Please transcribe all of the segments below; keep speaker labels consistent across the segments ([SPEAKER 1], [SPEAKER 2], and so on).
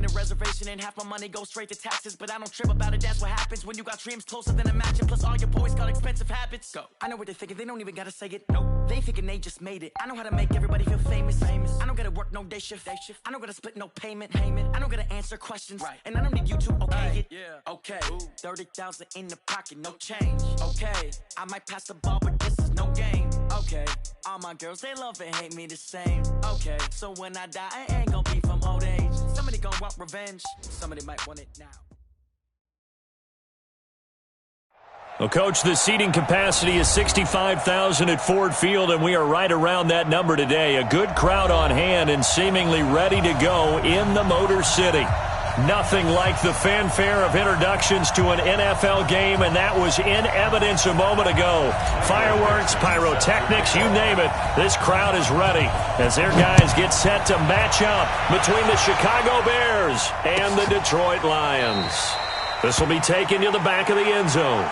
[SPEAKER 1] need a reservation and half my money goes straight to taxes. But I don't trip about it, that's what happens when you got dreams closer than imagine. Plus all your boys got expensive habits. Go. I know what they're thinking, they don't even gotta say it. No, they thinking they just made it. I know how to make everybody feel famous. I don't gotta work no day shift. I don't gotta split no payment. I don't gotta answer questions. Right. And I don't need you to okay it. Yeah. Okay. 30,000 in the pocket, no change. Okay. I might pass the ball, but this is no game. Okay. All my girls, they love and hate me the same. Okay. So when I die, I ain't gonna be from old age. Somebody gonna want revenge. Somebody might want it now.
[SPEAKER 2] Well, Coach, the seating capacity is 65,000 at Ford Field, and we are right around that number today. A good crowd on hand and seemingly ready to go in the Motor City. Nothing like the fanfare of introductions to an NFL game, and that was in evidence a moment ago. Fireworks, pyrotechnics, you name it. This crowd is ready as their guys get set to match up between the Chicago Bears and the Detroit Lions. This will be taken to the back of the end zone.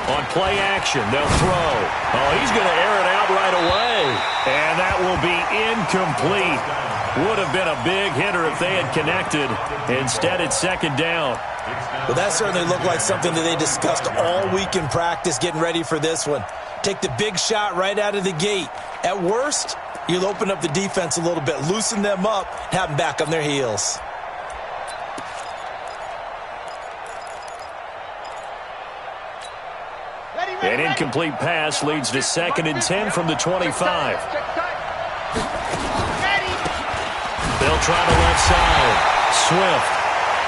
[SPEAKER 2] On play action, they'll throw. Oh, he's going to air it out right away. And that will be incomplete. Would have been a big hitter if they had connected. Instead, it's second down.
[SPEAKER 3] Well, that certainly looked like something that they discussed all week in practice, getting ready for this one. Take the big shot right out of the gate. At worst, you'll open up the defense a little bit, loosen them up, have them back on their heels.
[SPEAKER 2] An incomplete pass leads to 2nd and 10 from the 25. They'll try the left side. Swift.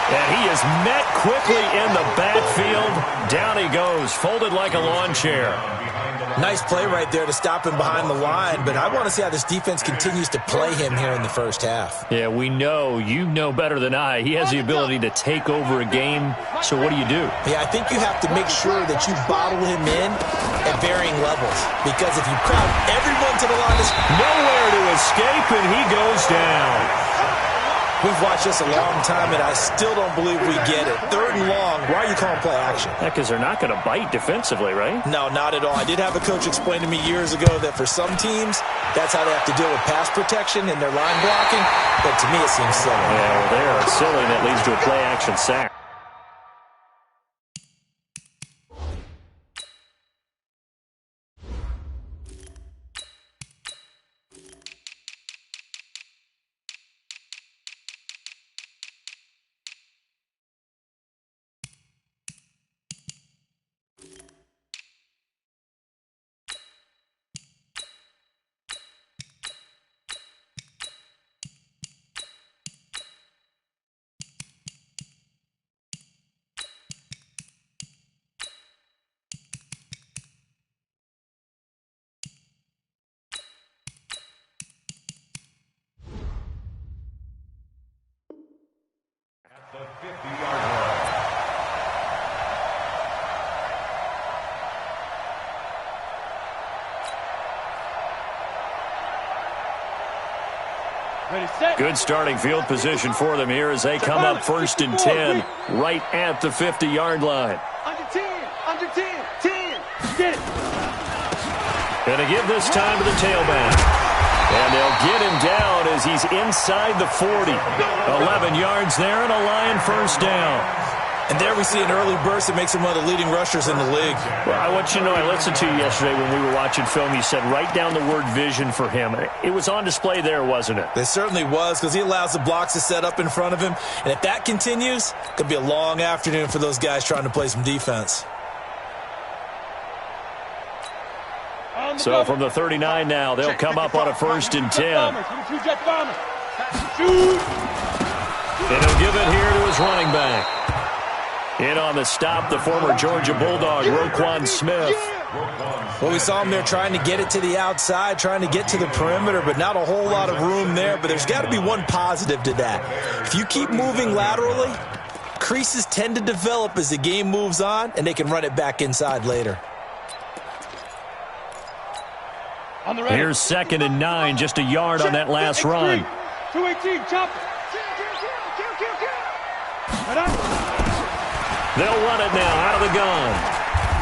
[SPEAKER 2] And he is met quickly in the backfield. Down he goes, folded like a lawn chair.
[SPEAKER 3] Nice play right there to stop him behind the line, but I want to see how this defense continues to play him here in the first half.
[SPEAKER 2] Yeah, we know. You know better than I. He has the ability to take over a game, so what do you do?
[SPEAKER 3] Yeah, I think you have to make sure that you bottle him in at varying levels, because if you crowd everyone to the line, there's
[SPEAKER 2] nowhere to escape, and he goes down.
[SPEAKER 3] We've watched this a long time, and I still don't believe we get it. 3rd and long, why are you calling play action?
[SPEAKER 2] Yeah, because they're not going to bite defensively, right?
[SPEAKER 3] No, not at all. I did have a coach explain to me years ago that for some teams, that's how they have to deal with pass protection and their line blocking, but to me it seems silly.
[SPEAKER 2] Yeah, well, they are silly, and that leads to a play action sack. Good starting field position for them here as they come up 1st and 10 right at the 50-yard line.
[SPEAKER 4] Under 10, 10, get it.
[SPEAKER 2] Going to give this time to the tailback. And they'll get him down as he's inside the 40. 11 yards there and a Lion first down.
[SPEAKER 3] And there we see an early burst that makes him one of the leading rushers in the league.
[SPEAKER 2] Well, I want you to know, I listened to you yesterday when we were watching film. You said write down the word vision for him. It was on display there, wasn't it?
[SPEAKER 3] It certainly was, because he allows the blocks to set up in front of him. And if that continues, it could be a long afternoon for those guys trying to play some defense.
[SPEAKER 2] So from the 39 now, they'll come up on a 1st and 10. And he'll give it here to his running back. In on the stop, the former Georgia Bulldog, Roquan Smith.
[SPEAKER 3] Well, we saw him there trying to get it to the outside, trying to get to the perimeter, but not a whole lot of room there. But there's got to be one positive to that. If you keep moving laterally, creases tend to develop as the game moves on, and they can run it back inside later.
[SPEAKER 2] Here's 2nd and 9, just a yard on that last run.
[SPEAKER 4] 218, chop.
[SPEAKER 2] They'll run it now out of the gun.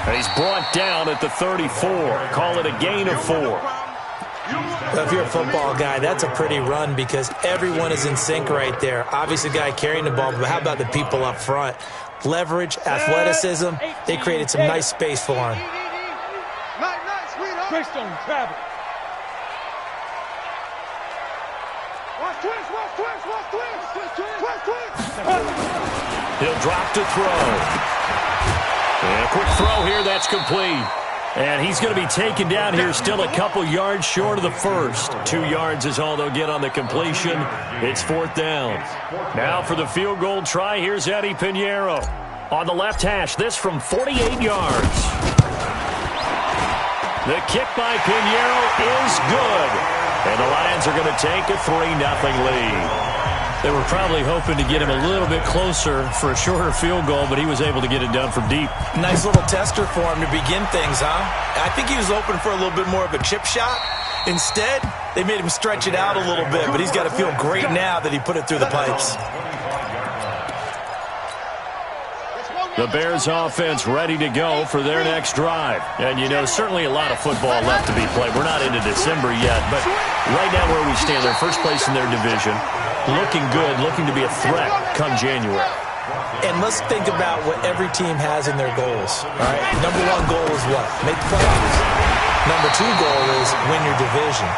[SPEAKER 2] And he's brought down at the 34. Call it a gain of 4.
[SPEAKER 3] Well, if you're a football guy, that's a pretty run because everyone is in sync right there. Obviously, the guy carrying the ball, but how about the people up front? Leverage, athleticism, they created some nice space for him.
[SPEAKER 4] Greystone, travel. Watch twist.
[SPEAKER 2] He'll drop to throw. And a quick throw here, that's complete. And he's going to be taken down here, still a couple yards short of the first. 2 yards is all they'll get on the completion. It's 4th down. Now for the field goal try, here's Eddie Pinheiro. On the left hash, this from 48 yards. The kick by Pinheiro is good. And the Lions are going to take a 3-0 lead. They were probably hoping to get him a little bit closer for a shorter field goal, but he was able to get it done from deep.
[SPEAKER 3] Nice little tester for him to begin things, huh? I think he was open for a little bit more of a chip shot. Instead, they made him stretch it out a little bit, but he's got to feel great now that he put it through the pipes.
[SPEAKER 2] The Bears offense ready to go for their next drive. And, you know, certainly a lot of football left to be played. We're not into December yet, but right now where we stand, they're first place in their division. Looking good, looking to be a threat come January.
[SPEAKER 3] And let's think about what every team has in their goals. All right? Number 1 goal is what? Make the playoffs. Number 2 goal is win your division.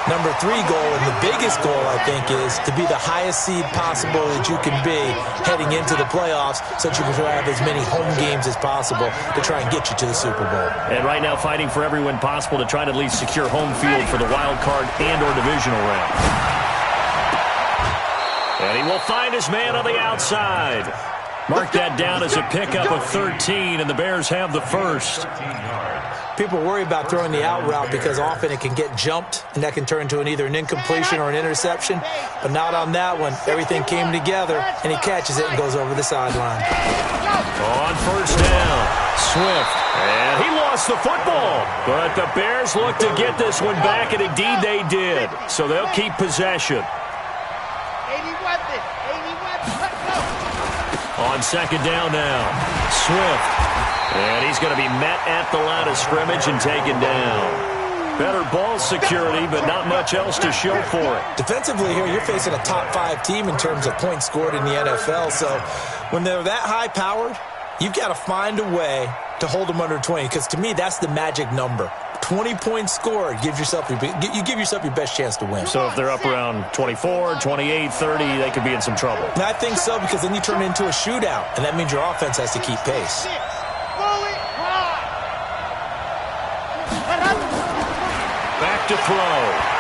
[SPEAKER 3] Number 3 goal, and the biggest goal, I think, is to be the highest seed possible that you can be heading into the playoffs so that you can have as many home games as possible to try and get you to the Super Bowl.
[SPEAKER 2] And right now fighting for every win possible to try to at least secure home field for the wild card and or divisional round. And he will find his man on the outside. Mark that down as a pickup of 13, and the Bears have the first.
[SPEAKER 3] People worry about throwing the out route because often it can get jumped, and that can turn into either an incompletion or an interception. But not on that one. Everything came together, and he catches it and goes over the sideline.
[SPEAKER 2] On first down, Swift. And he lost the football. But the Bears look to get this one back, and indeed they did. So they'll keep possession. On second down now, Swift. And he's going to be met at the line of scrimmage and taken down. Better ball security, but not much else to show for it.
[SPEAKER 3] Defensively here, you're facing a top 5 team in terms of points scored in the NFL. So when they're that high-powered, you've got to find a way to hold them under 20. Because to me, that's the magic number. 20 points scored, you give yourself your best chance to win.
[SPEAKER 2] So if they're up around 24, 28, 30, they could be in some trouble.
[SPEAKER 3] And I think so, because then you turn it into a shootout, and that means your offense has to keep pace.
[SPEAKER 2] Back to throw.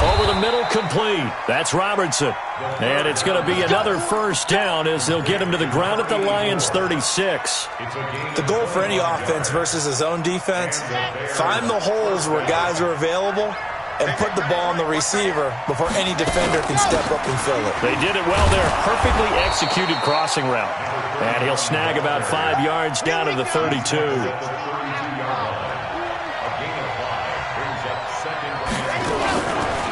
[SPEAKER 2] Over the middle, complete. That's Robertson. And it's going to be another first down as they'll get him to the ground at the Lions' 36.
[SPEAKER 3] The goal for any offense versus his own defense, find the holes where guys are available and put the ball on the receiver before any defender can step up and fill it.
[SPEAKER 2] They did it well there. Perfectly executed crossing route. And he'll snag about 5 yards down to the 32.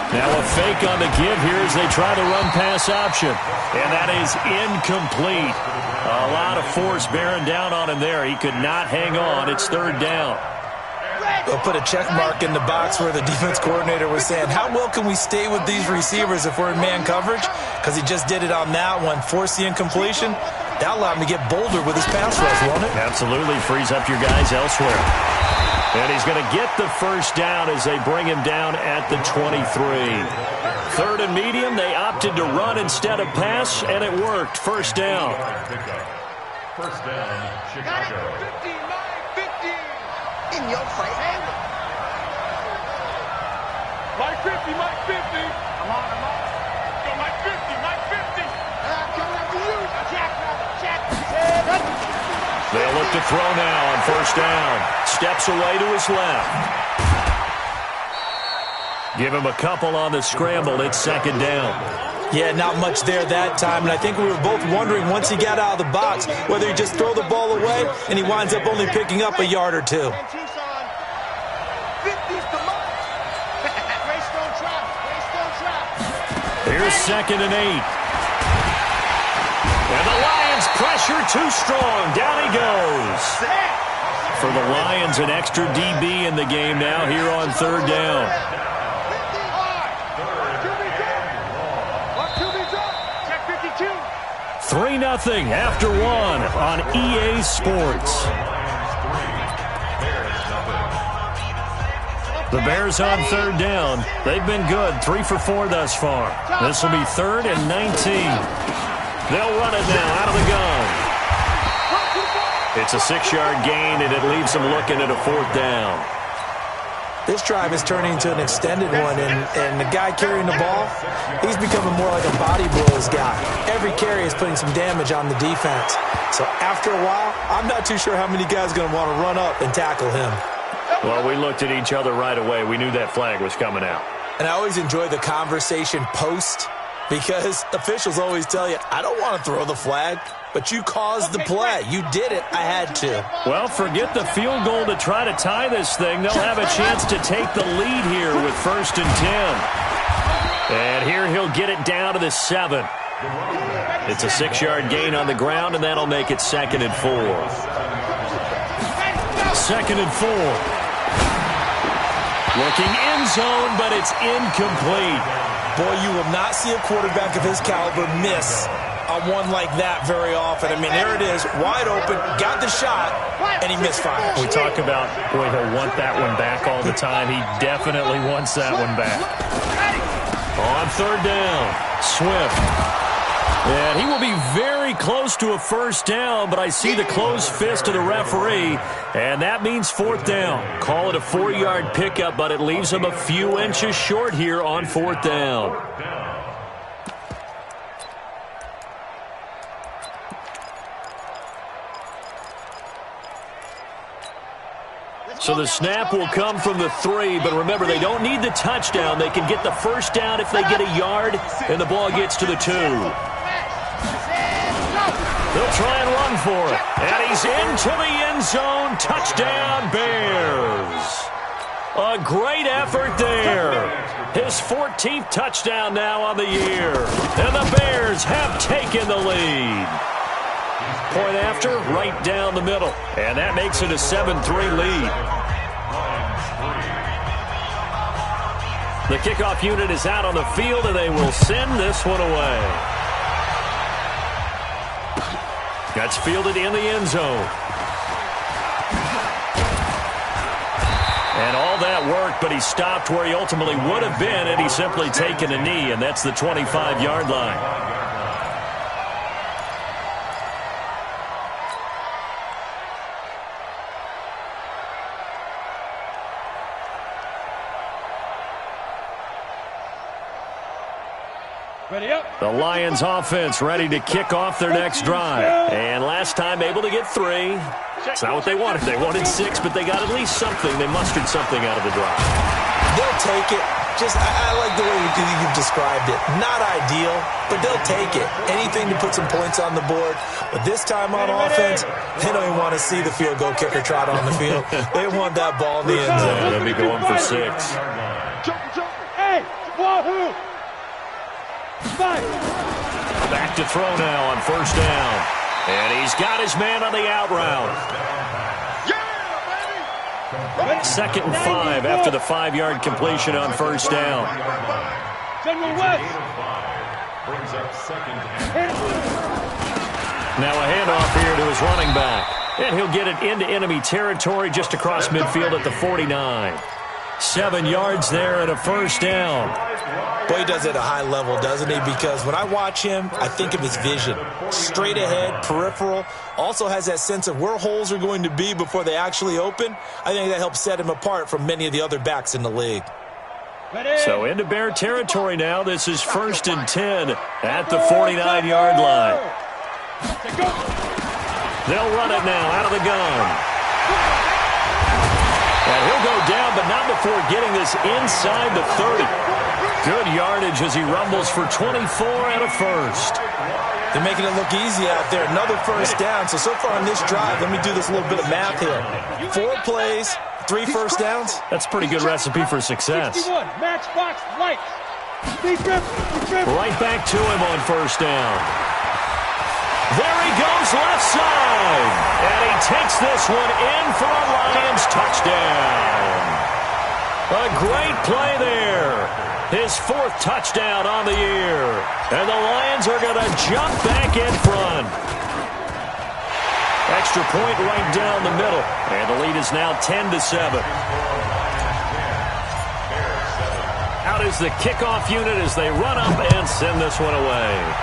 [SPEAKER 2] Now a fake on the give here as they try the run-pass option. And that is incomplete. A lot of force bearing down on him there. He could not hang on. It's third down.
[SPEAKER 3] They'll put a check mark in the box where the defense coordinator was saying, how well can we stay with these receivers if we're in man coverage? Because he just did it on that one. Force the incompletion. That allowed him to get bolder with his pass rush, won't it?
[SPEAKER 2] Absolutely. Frees up your guys elsewhere. And he's going to get the first down as they bring him down at the 23. Third and medium, they opted to run instead of pass, and it worked. First down.
[SPEAKER 5] First down, Chicago.
[SPEAKER 4] 50. In your face. Mike 50, Mike 50. I'm on. Go, Mike 50, Mike 50. Coming up to you, Jack.
[SPEAKER 2] They'll look to throw now on first down. Steps away to his left. Give him a couple on the scramble. It's second down.
[SPEAKER 3] Yeah, not much there that time. And I think we were both wondering once he got out of the box whether he just throw the ball away and he winds up only picking up a yard or two.
[SPEAKER 2] Here's 2nd and 8. And the Lions pressure too strong. Down he goes. For the Lions, an extra DB in the game now here on 3rd down. 3-0 after 1 on EA Sports. The Bears on 3rd down. They've been good, 3 for 4 thus far. This will be 3rd and 19. They'll run it now out of the gun. It's a 6-yard gain, and it leaves them looking at a 4th down.
[SPEAKER 3] This drive is turning into an extended one, and the guy carrying the ball, he's becoming more like a body blows guy. Every carry is putting some damage on the defense. So after a while, I'm not too sure how many guys are going to want to run up and tackle him.
[SPEAKER 2] Well, we looked at each other right away. We knew that flag was coming out.
[SPEAKER 3] And I always enjoy the conversation post, because officials always tell you, I don't want to throw the flag, but you caused the play. You did it. I had to.
[SPEAKER 2] Well, forget the field goal to try to tie this thing. They'll have a chance to take the lead here with 1st and 10. And here he'll get it down to the 7. It's a 6-yard gain on the ground, and that'll make it 2nd and 4. 2nd and 4. Looking end zone, but it's incomplete.
[SPEAKER 3] Boy, you will not see a quarterback of his caliber miss on one like that very often. I mean, there it is, wide open, got the shot, and he misfired.
[SPEAKER 2] We talk about, boy, he'll want that one back all the time. He definitely wants that one back. On 3rd down, Swift. And he will be very close to a 1st down, but I see the closed fist of the referee, and that means 4th down. Call it a 4-yard pickup, but it leaves him a few inches short here on 4th down. So the snap will come from the 3, but remember, they don't need the touchdown. They can get the 1st down if they get a yard, and the ball gets to the 2. They'll try and run for it. And he's into the end zone. Touchdown, Bears. A great effort there. His 14th touchdown now on the year. And the Bears have taken the lead. Point after, right down the middle. And that makes it a 7-3 lead. The kickoff unit is out on the field, and they will send this one away. That's fielded in the end zone. And all that worked, but he stopped where he ultimately would have been had he simply taken a knee, and that's the 25-yard line. The Lions offense ready to kick off their next drive. And last time able to get 3. It's not what they wanted. They wanted 6, but they got at least something. They mustered something out of the drive.
[SPEAKER 3] They'll take it. I like the way you've described it. Not ideal, but they'll take it. Anything to put some points on the board. But this time on offense, they don't even want to see the field goal kicker trot on the field. They want that ball in the end zone.
[SPEAKER 2] They'll be going for 6.
[SPEAKER 4] Hey, wahoo!
[SPEAKER 2] Back to throw now on 1st down. And he's got his man on the out route. 2nd and 5 after the 5-yard completion on 1st down. Now a handoff here to his running back. And he'll get it into enemy territory just across midfield at the 49. 7 yards there and a 1st down.
[SPEAKER 3] Boy, he does it at a high level, doesn't he? Because when I watch him, I think of his vision. Straight ahead, peripheral. Also has that sense of where holes are going to be before they actually open. I think that helps set him apart from many of the other backs in the league.
[SPEAKER 2] So into Bear territory now. This is 1st and 10 at the 49-yard line. They'll run it now out of the gun. And he'll go down, but not before getting this inside the 30. Good yardage as he rumbles for 24 and a 1st.
[SPEAKER 3] They're making it look easy out there. Another 1st down. So far on this drive, let me do this little bit of math here. 4 plays, 3 1st downs.
[SPEAKER 2] That's a pretty good recipe for success.
[SPEAKER 4] 61, matchbox lights.
[SPEAKER 2] Right back to him on first down. There he goes left side. And he takes this one in for a Lions touchdown. A great play there. His 4th touchdown on the year. And the Lions are going to jump back in front. Extra point right down the middle. And the lead is now 10-7. Out is the kickoff unit as they run up and send this one away.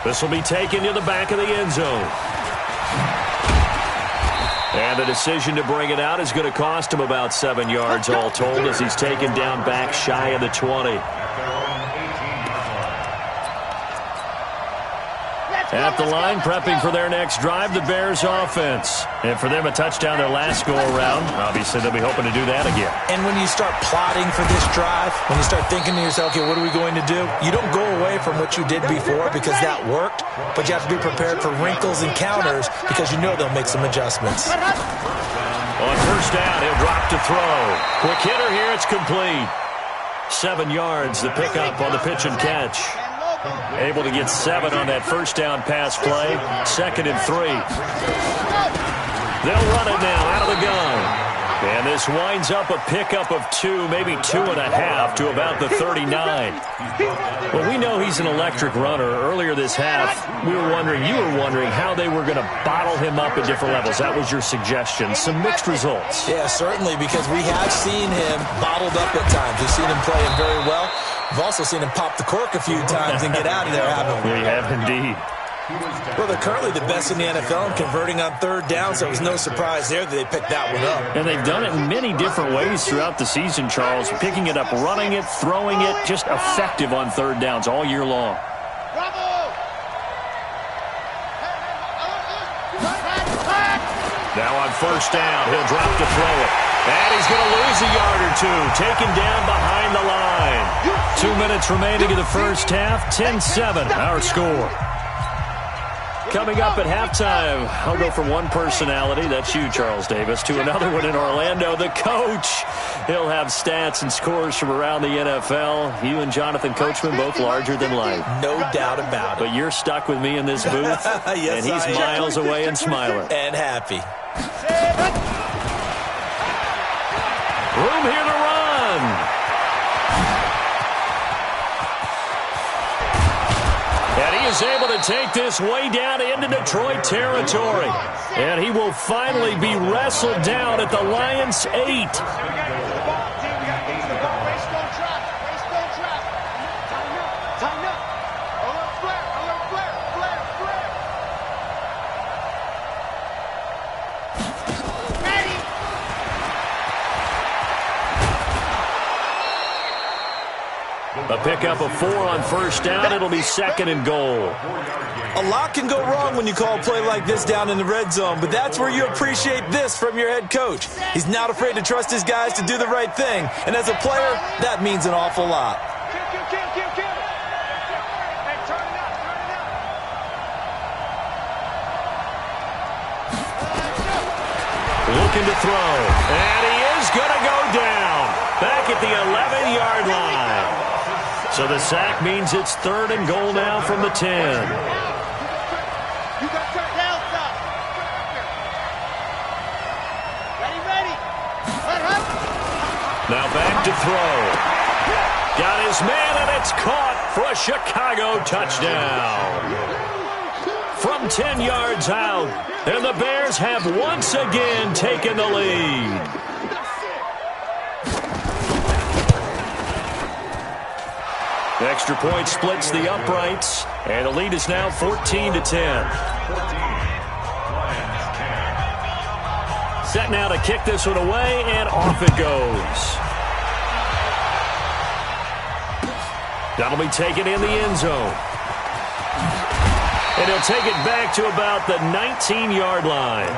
[SPEAKER 2] This will be taken to the back of the end zone. And the decision to bring it out is going to cost him about 7 yards all told as he's taken down back shy of the 20. At the line, prepping for their next drive, the Bears offense. And for them, a touchdown their last go-around. Obviously, they'll be hoping to do that again.
[SPEAKER 3] And when you start plotting for this drive, when you start thinking to yourself, okay, what are we going to do? You don't go away from what you did before because that worked, but you have to be prepared for wrinkles and counters because you know they'll make some adjustments.
[SPEAKER 2] On first down, he'll drop to throw. Quick hitter here, it's complete. 7 yards, the pickup on the pitch and catch. Able to get 7 on that first down pass play. 2nd and 3. They'll run it now out of the gun. And this winds up a pickup of 2, maybe 2.5 to about the 39. Well, we know he's an electric runner. Earlier this half, you were wondering how they were going to bottle him up at different levels. That was your suggestion. Some mixed results.
[SPEAKER 3] Yeah, certainly, because we have seen him bottled up at times. We've seen him playing very well. We've also seen him pop the cork a few times and get out of there, haven't we?
[SPEAKER 2] We have indeed.
[SPEAKER 3] Well, they're currently the best in the NFL in converting on 3rd down, so it was no surprise there that they picked that one up.
[SPEAKER 2] And they've done it in many different ways throughout the season, Charles. Picking it up, running it, throwing it, just effective on 3rd downs all year long. Now on first down, he'll drop to throw it. And he's going to lose a yard or 2. Taken down behind the line. 2 minutes remaining in the first half. 10-7, our score. Coming up at halftime, I'll go from one personality, that's you, Charles Davis, to another one in Orlando, the coach. He'll have stats and scores from around the NFL. You and Jonathan Coachman, both larger than life.
[SPEAKER 3] No doubt about it.
[SPEAKER 2] But you're stuck with me in this booth,
[SPEAKER 3] yes,
[SPEAKER 2] and he's miles away and smiling.
[SPEAKER 3] And happy.
[SPEAKER 2] Room here to run. And he is able to take this way down into Detroit territory. And he will finally be wrestled down at the Lions' 8. A pickup of 4 on first down. It'll be 2nd and goal.
[SPEAKER 3] A lot can go wrong when you call a play like this down in the red zone, but that's where you appreciate this from your head coach. He's not afraid to trust his guys to do the right thing, and as a player, that means an awful lot.
[SPEAKER 2] Looking to throw, and he is going to go down back at the 11-yard line. So the sack means it's 3rd and goal now from the 10. Now back to throw. Got his man, and it's caught for a Chicago touchdown. From 10 yards out, and the Bears have once again taken the lead. The extra point splits the uprights, and the lead is now 14-10. Set now to kick this one away, and off it goes. That'll be taken in the end zone. And he'll take it back to about the 19-yard line.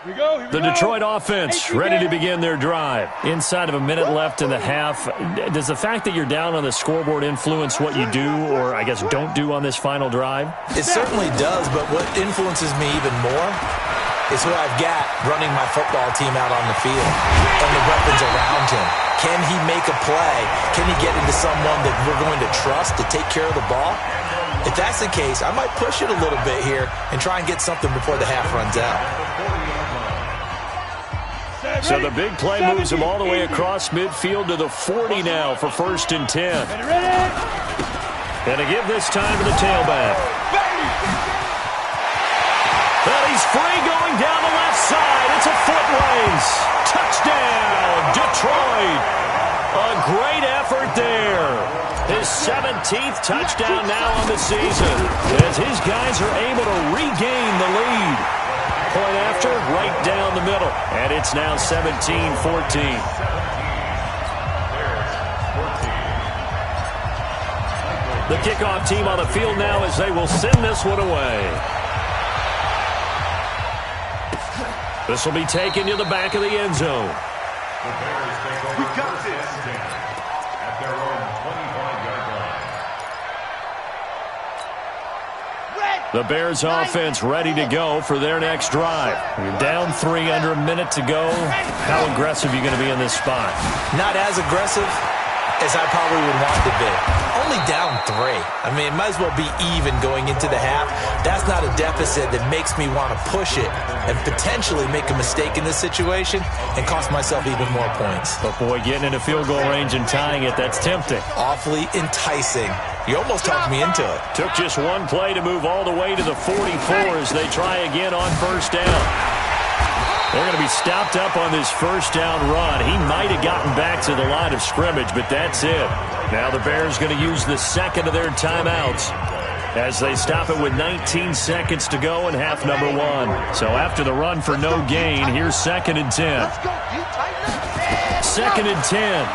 [SPEAKER 2] The Detroit offense ready to begin their drive. Inside of a minute left in the half. Does the fact that you're down on the scoreboard influence what you do, or I guess don't do on this final drive?
[SPEAKER 3] It certainly does, but what influences me even more is who I've got running my football team out on the field and the weapons around him. Can he make a play? Can he get into someone that we're going to trust to take care of the ball? If that's the case, I might push it a little bit here and try and get something before the half runs out.
[SPEAKER 2] So the big play moves him all the way across midfield to the 40 now for 1st and 10. And to give this time to the tailback. Well, he's free going down the left side. It's a foot race. Touchdown, Detroit. A great effort there. His 17th touchdown now on the season as his guys are able to regain the lead. Point after, right down the middle. And it's now 17-14. The kickoff team on the field now as they will send this one away. This will be taken to the back of the end zone.
[SPEAKER 5] We got this. At their own 25-yard line.
[SPEAKER 2] The Bears offense ready to go for their next drive. You're down 3 under a minute to go. How aggressive are you going to be in this spot?
[SPEAKER 3] Not as aggressive as I probably would want to be. Only down 3. I mean, it might as well be even going into the half. That's not a deficit that makes me want to push it and potentially make a mistake in this situation and cost myself even more points.
[SPEAKER 2] But boy, getting into field goal range and tying it, that's tempting.
[SPEAKER 3] Awfully enticing. You almost talked me into it.
[SPEAKER 2] Took just one play to move all the way to the 44 as they try again on 1st down. They're going to be stopped up on this 1st down run. He might have gotten back to the line of scrimmage, but that's it. Now the Bears going to use the second of their timeouts as they stop it with 19 seconds to go in half number 1. So after the run for no gain, here's 2nd and 10. 2nd and 10.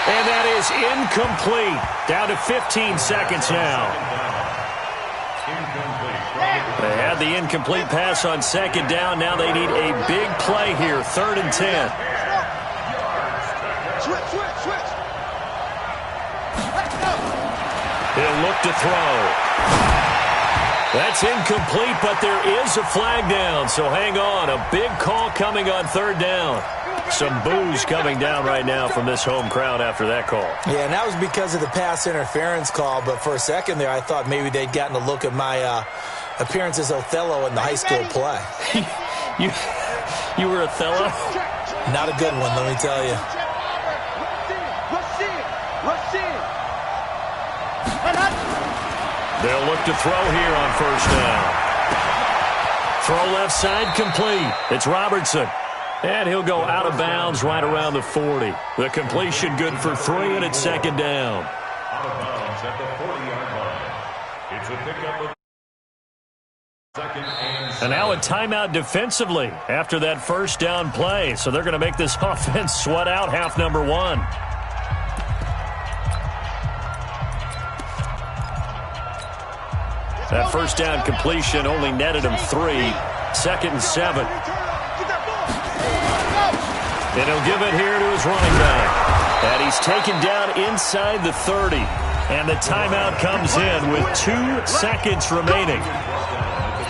[SPEAKER 2] And that is incomplete. Down to 15 seconds now. They had the incomplete pass on 2nd down. Now they need a big play here. 3rd and 10. He'll look to throw. That's incomplete, but there is a flag down. So hang on. A big call coming on 3rd down. Some boos coming down right now from this home crowd after that call.
[SPEAKER 3] Yeah, and that was because of the pass interference call. But for a second there, I thought maybe they'd gotten a look at my appearance as Othello in the high school play.
[SPEAKER 2] You were Othello?
[SPEAKER 3] Not a good one, let me tell you.
[SPEAKER 2] They'll look to throw here on 1st down. Throw left side complete. It's Robertson. And he'll go out of bounds right around the 40. The completion good for 3, and it's 2nd down.
[SPEAKER 5] Out of bounds at the 40-yard line. It's a pickup of 2nd and 7.
[SPEAKER 2] And now a timeout defensively after that 1st down play. So they're going to make this offense sweat out half number 1. That 1st down completion only netted him 3. 2nd and 7. And he'll give it here to his running back. And he's taken down inside the 30. And the timeout comes in with 2 seconds remaining.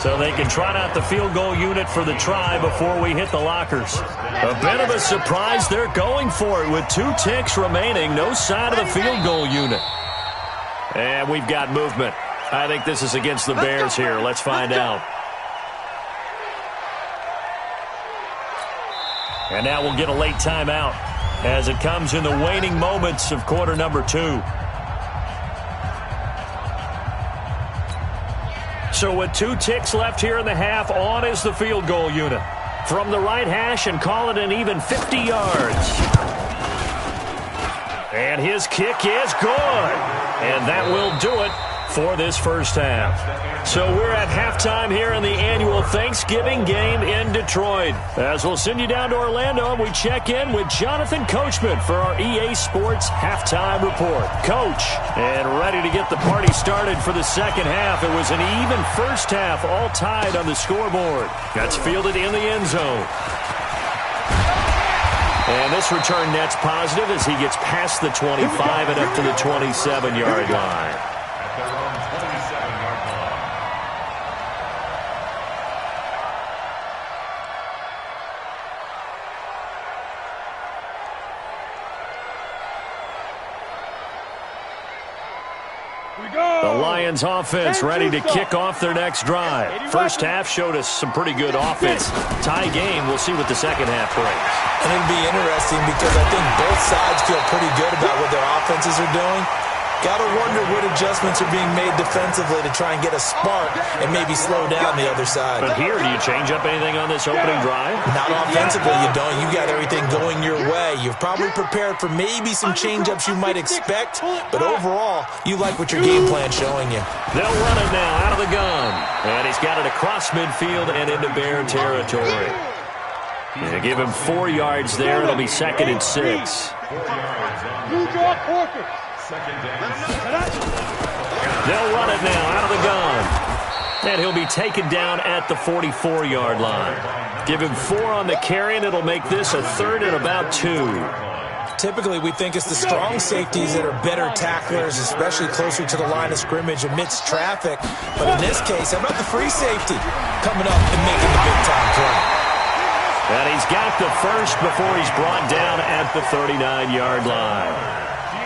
[SPEAKER 2] So they can trot out the field goal unit for the try before we hit the lockers. A bit of a surprise. They're going for it with 2 ticks remaining. No sign of the field goal unit. And we've got movement. I think this is against the Bears here. Let's find out. And now we'll get a late timeout as it comes in the waning moments of quarter number 2. So with 2 ticks left here in the half, on is the field goal unit. From the right hash and call it an even 50 yards. And his kick is good. And that will do it for this first half. So we're at halftime here in the annual Thanksgiving game in Detroit. As we'll send you down to Orlando, we check in with Jonathan Coachman for our EA Sports Halftime Report. Coach, and ready to get the party started for the second half. It was an even first half, all tied on the scoreboard. That's fielded in the end zone. And this return net's positive as he gets past the 25 and up to the 27-yard line.
[SPEAKER 5] At their own 27-yard line.
[SPEAKER 2] The Lions offense ready to kick off their next drive. First half showed us some pretty good offense. Tie game, we'll see what the second half brings.
[SPEAKER 3] And it'll be interesting because I think both sides feel pretty good about what their offenses are doing. Got to wonder what adjustments are being made defensively to try and get a spark and maybe slow down the other side.
[SPEAKER 2] But here, do you change up anything on this opening drive?
[SPEAKER 3] Not offensively, you don't. You got everything going your way. You've probably prepared for maybe some change-ups you might expect, but overall, you like what your game plan's showing you.
[SPEAKER 2] They'll run it now out of the gun. And he's got it across midfield and into Bear territory. And give him 4 yards there. It'll be 2nd and 6.
[SPEAKER 5] 4 yards on second down.
[SPEAKER 2] They'll run it now out of the gun. And he'll be taken down at the 44-yard line. Give him 4 on the carry, and it'll make this a 3rd and about 2.
[SPEAKER 3] Typically, we think it's the strong safeties that are better tacklers, especially closer to the line of scrimmage amidst traffic. But in this case, how about the free safety coming up and making the big-time play?
[SPEAKER 2] And he's got the first before he's brought down at the 39-yard line.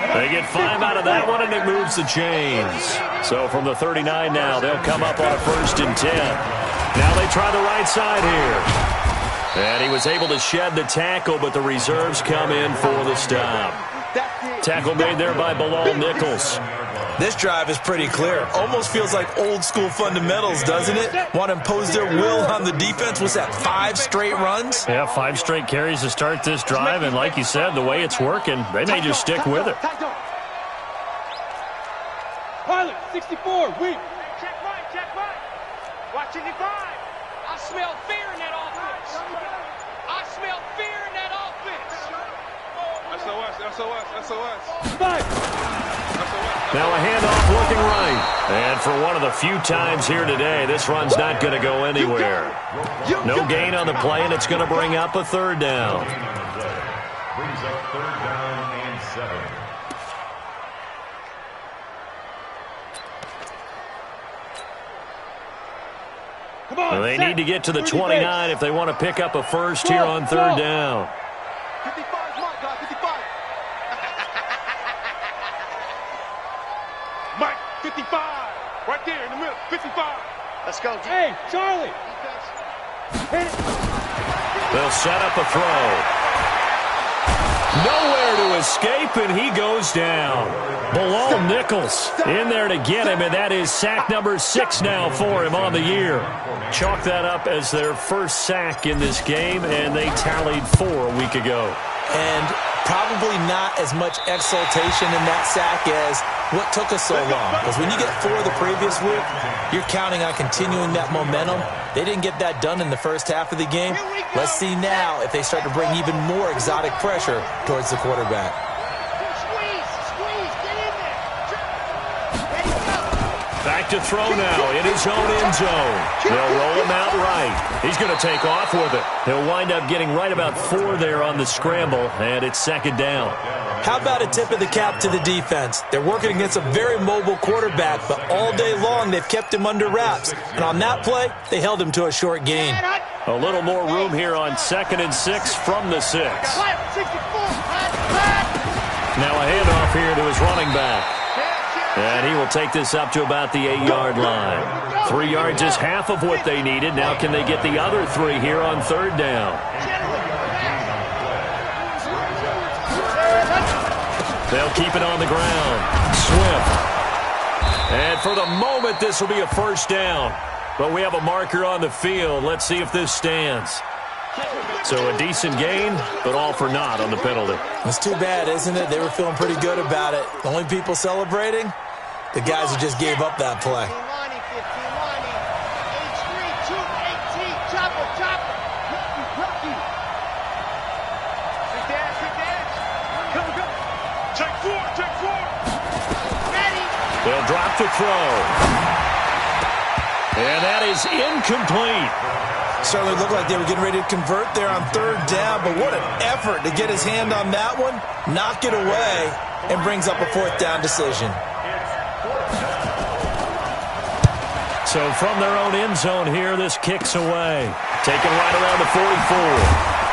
[SPEAKER 2] They get 5 out of that one, and it moves the chains. So from the 39 now, they'll come up on a 1st and 10. Now they try the right side here. And he was able to shed the tackle, but the reserves come in for the stop. Tackle made there by Bilal Nichols.
[SPEAKER 3] This drive is pretty clear. Almost feels like old-school fundamentals, doesn't it? Want to impose their will on the defense. Was that 5 straight runs?
[SPEAKER 2] Yeah, 5 straight carries to start this drive, and like you said, the way it's working, they may just stick with it.
[SPEAKER 4] Pilot, 64, weak. Check mine. Watch 55.
[SPEAKER 6] I smell fear in that offense. I smell fear in that offense.
[SPEAKER 4] SOS.
[SPEAKER 2] Now a handoff looking right. And for one of the few times here today, this run's not going to go anywhere. No gain on the play, and it's going to bring up a 3rd down.
[SPEAKER 5] Brings up 3rd down and 7.
[SPEAKER 4] Come on,
[SPEAKER 2] They need to get to the 29 if they want to pick up a first here on 3rd down.
[SPEAKER 4] 55 is Mike, guys, 55. Mike, 55. Right there in the middle, 55. Let's go. Hey, Charlie. Hit it.
[SPEAKER 2] They'll set up a throw. Nowhere to escape, and he goes down. Bilal Nichols in there to get him, and that is sack number 6 now for him on the year. Chalk that up as their first sack in this game, and they tallied 4 a week ago.
[SPEAKER 3] And probably not as much exultation in that sack as what took us so long. Because when you get 4 the previous week, you're counting on continuing that momentum. They didn't get that done in the first half of the game. Let's see now if they start to bring even more exotic pressure towards the quarterback.
[SPEAKER 2] Back to throw now in his own end zone. They'll roll him out right. He's going to take off with it. He'll wind up getting right about 4 there on the scramble, and it's 2nd down.
[SPEAKER 3] How about a tip of the cap to the defense? They're working against a very mobile quarterback, but all day long they've kept him under wraps. And on that play, they held him to a short gain.
[SPEAKER 2] A little more room here on 2nd and 6 from the 6. Now a handoff here to his running back. And he will take this up to about the 8-yard line. 3 yards is half of what they needed. Now can they get the other 3 here on 3rd down? They'll keep it on the ground. Swift. And for the moment, this will be a 1st down. But we have a marker on the field. Let's see if this stands. So a decent gain, but all for naught on the penalty.
[SPEAKER 3] It's too bad, isn't it? They were feeling pretty good about it. The only people celebrating, the guys who just gave up that play.
[SPEAKER 2] They'll drop to throw. And that is incomplete.
[SPEAKER 3] Certainly looked like they were getting ready to convert there on third down, but what an effort to get his hand on that one, knock it away, and brings up a fourth down decision.
[SPEAKER 2] So from their own end zone here, this kicks away. Taken right around the 44.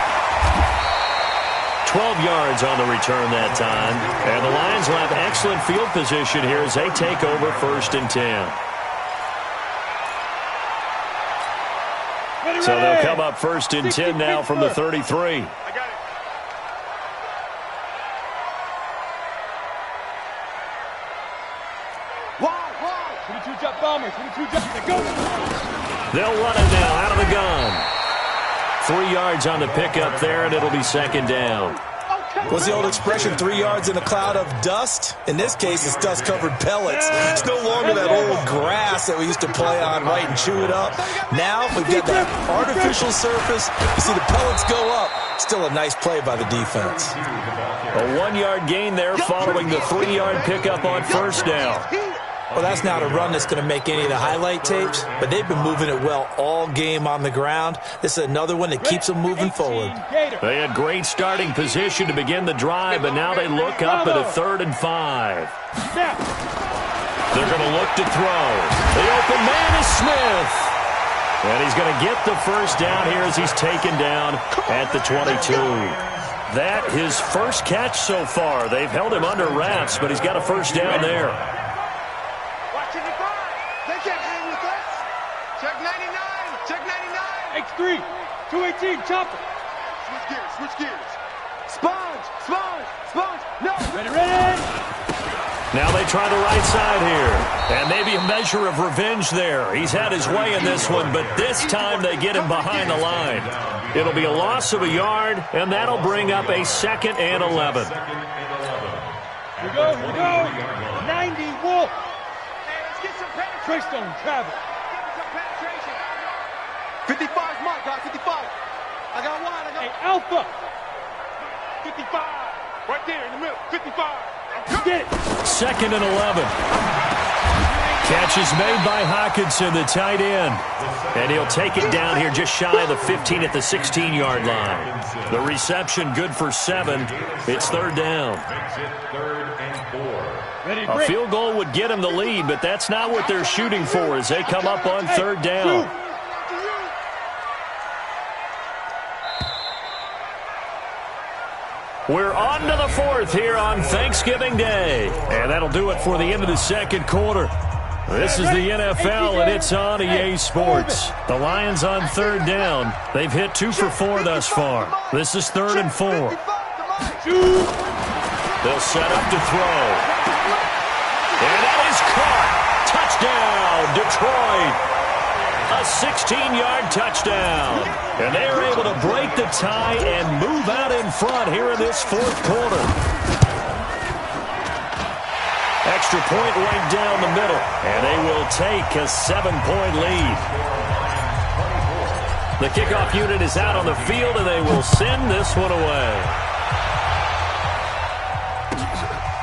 [SPEAKER 2] 12 yards on the return that time. And the Lions will have excellent field position here as they take over 1st and 10. So they'll come up 1st and 10 now from the 33.
[SPEAKER 4] I got it. Wide. 22 jump bomber. 22 jump. Go.
[SPEAKER 2] They'll run it now out of the gun. 3 yards on the pickup there, and it'll be 2nd down.
[SPEAKER 3] What's the old expression, 3 yards in a cloud of dust? In this case, it's dust-covered pellets. It's no longer that old grass that we used to play on, right, and chew it up. Now we've got that artificial surface. You see the pellets go up. Still a nice play by the defense.
[SPEAKER 2] A 1-yard gain there following the 3-yard pickup on 1st down.
[SPEAKER 3] Well, that's not a run that's going to make any of the highlight tapes, but they've been moving it well all game on the ground. This is another one that keps them moving forward.
[SPEAKER 2] They had great starting position to begin the drive, but now they look up at a 3rd and 5. They're going to look to throw. The open man is Smith. And he's going to get the 1st down here as he's taken down at the 22. That his first catch so far. They've held him under wraps, but he's got a 1st down there.
[SPEAKER 4] Check 99. Check 99.
[SPEAKER 6] X3. 218. Chopper.
[SPEAKER 4] Switch gears. Sponge. No.
[SPEAKER 6] Ready.
[SPEAKER 2] Now they try the right side here. And maybe a measure of revenge there. He's had his way in this one, but this time they get him behind the line. It'll be a loss of a yard, and that'll bring up a 2nd and 11.
[SPEAKER 6] Here we go. 90 Wolf.
[SPEAKER 4] Hey, let's get some penetration.
[SPEAKER 6] Treystone travel.
[SPEAKER 4] 55 Mike, guys, 55. I got one.
[SPEAKER 6] Hey, Alpha.
[SPEAKER 4] 55. Right there in the middle. 55.
[SPEAKER 6] Get it.
[SPEAKER 2] 2nd and 11. Catch is made by Hawkinson, the tight end. And he'll take it down here just shy of the 15 at the 16-yard line. The reception good for 7. It's 3rd down. A field goal would get him the lead, but that's not what they're shooting for as they come up on 3rd down. We're on to the 4th here on Thanksgiving Day. And that'll do it for the end of the 2nd quarter. This is the NFL, and it's on EA Sports. The Lions on 3rd down. They've hit 2 for 4 thus far. This is 3rd and 4. They'll set up to throw. And that is caught. Touchdown, Detroit. A 16-yard touchdown. And they are able to break the tie and move out in front here in this 4th quarter. Extra point right down the middle. And they will take a 7-point lead. The kickoff unit is out on the field, and they will send this one away.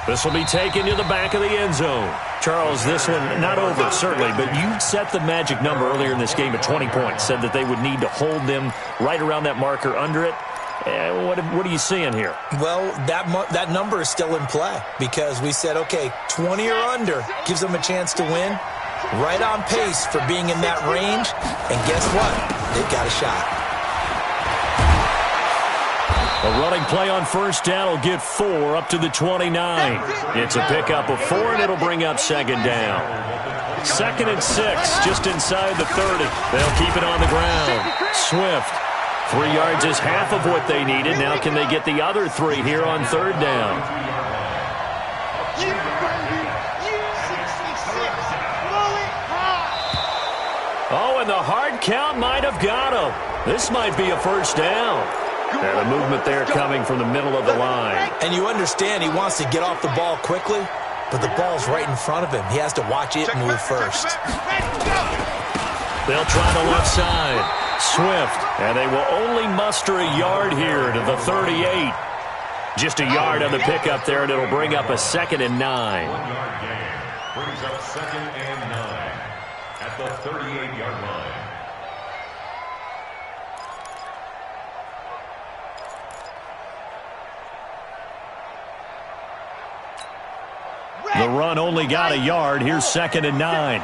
[SPEAKER 2] This will be taken to the back of the end zone. Charles, this one not over, certainly, but you set the magic number earlier in this game at 20 points, said that they would need to hold them right around that marker under it. What are you seeing here?
[SPEAKER 3] Well, that number is still in play because we said, okay, 20 or under gives them a chance to win. Right on pace for being in that range. And guess what? They've got a shot.
[SPEAKER 2] A running play on 1st down will get 4 up to the 29. It's a pickup of 4, and it'll bring up 2nd down. 2nd and 6, just inside the 30. They'll keep it on the ground. Swift. 3 yards is half of what they needed. Now can they get the other 3 here on 3rd down? Oh, and the hard count might have got him. This might be a 1st down. And the movement there coming from the middle of the line.
[SPEAKER 3] And you understand he wants to get off the ball quickly. but the ball's right in front of him. He has to watch it move first.
[SPEAKER 2] They'll try the left side. Swift, and they will only muster a yard here to the 38. Just a yard on the pickup there, and it'll bring up a 2nd and 9.
[SPEAKER 5] 1-yard gain brings up 2nd and 9 at the 38-yard line.
[SPEAKER 2] The run only got a yard. Here's 2nd and 9.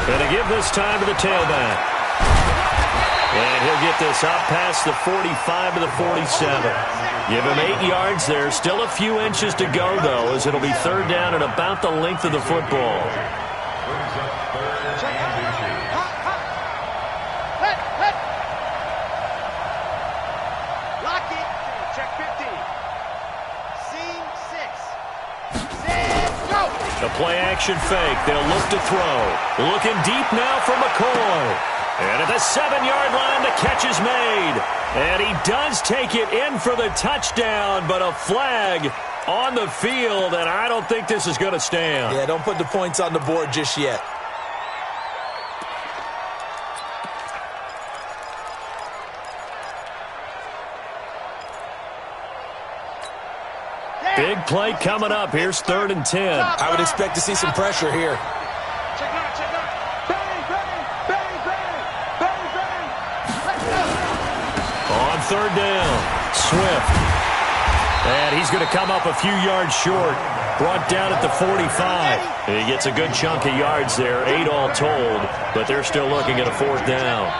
[SPEAKER 2] Going to give this time to the tailback. And he'll get this up past the 45 to the 47. Give him 8 yards there. Still a few inches to go, though, as it'll be 3rd down and about the length of the football. The play-action fake. They'll look to throw. Looking deep now for McCoy. And at the 7-yard line, the catch is made. And he does take it in for the touchdown, but a flag on the field, and I don't think this is going to stand.
[SPEAKER 3] Yeah, don't put the points on the board just yet.
[SPEAKER 2] Big play coming up. Here's 3rd and 10.
[SPEAKER 3] I would expect to see some pressure here.
[SPEAKER 2] On 3rd down, Swift. And he's going to come up a few yards short. Brought down at the 45. He gets a good chunk of yards there, 8 all told, but they're still looking at a 4th down.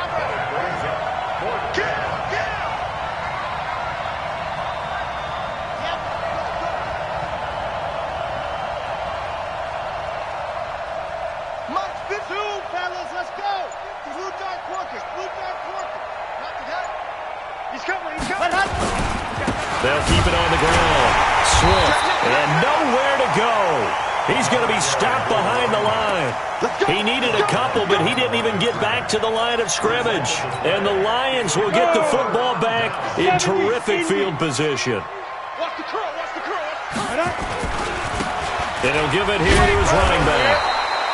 [SPEAKER 2] They'll keep it on the ground. Swift, and nowhere to go. He's going to be stopped behind the line. He needed a couple, but he didn't even get back to the line of scrimmage. And the Lions will get the football back in terrific field position. And he'll give it here to his running back.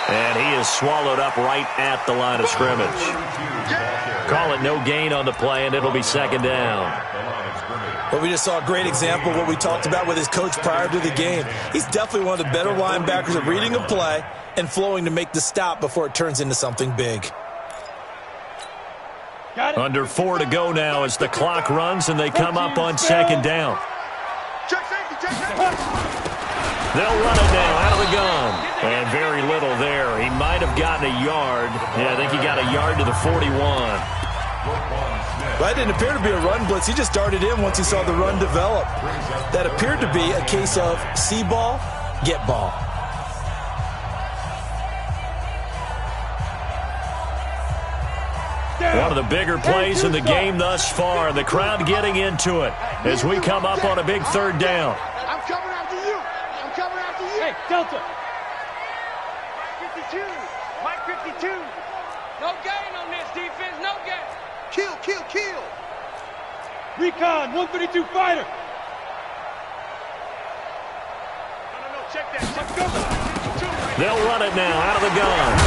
[SPEAKER 2] And he is swallowed up right at the line of scrimmage. Call it no gain on the play, and it'll be 2nd down.
[SPEAKER 3] But we just saw a great example of what we talked about with his coach prior to the game. He's definitely one of the better linebackers at reading a play and flowing to make the stop before it turns into something big.
[SPEAKER 2] Under 4 to go now as the clock runs and they come up on 2nd down. They'll run it now out of the gun. And very little there. He might have gotten a yard. Yeah, I think he got a yard to the 41.
[SPEAKER 3] That didn't appear to be a run blitz. He just darted in once he saw the run develop. That appeared to be a case of see ball, get ball.
[SPEAKER 2] One of the bigger plays in the game thus far. The crowd getting into it as we come up on a big 3rd down.
[SPEAKER 4] I'm coming after you. I'm coming after you.
[SPEAKER 6] Hey, Delta. 52. Mike 52. No gain on this defense. No gain.
[SPEAKER 4] Kill, kill, kill.
[SPEAKER 6] Recon, 132 fighter. No, check that.
[SPEAKER 2] They'll run it now out of the gun.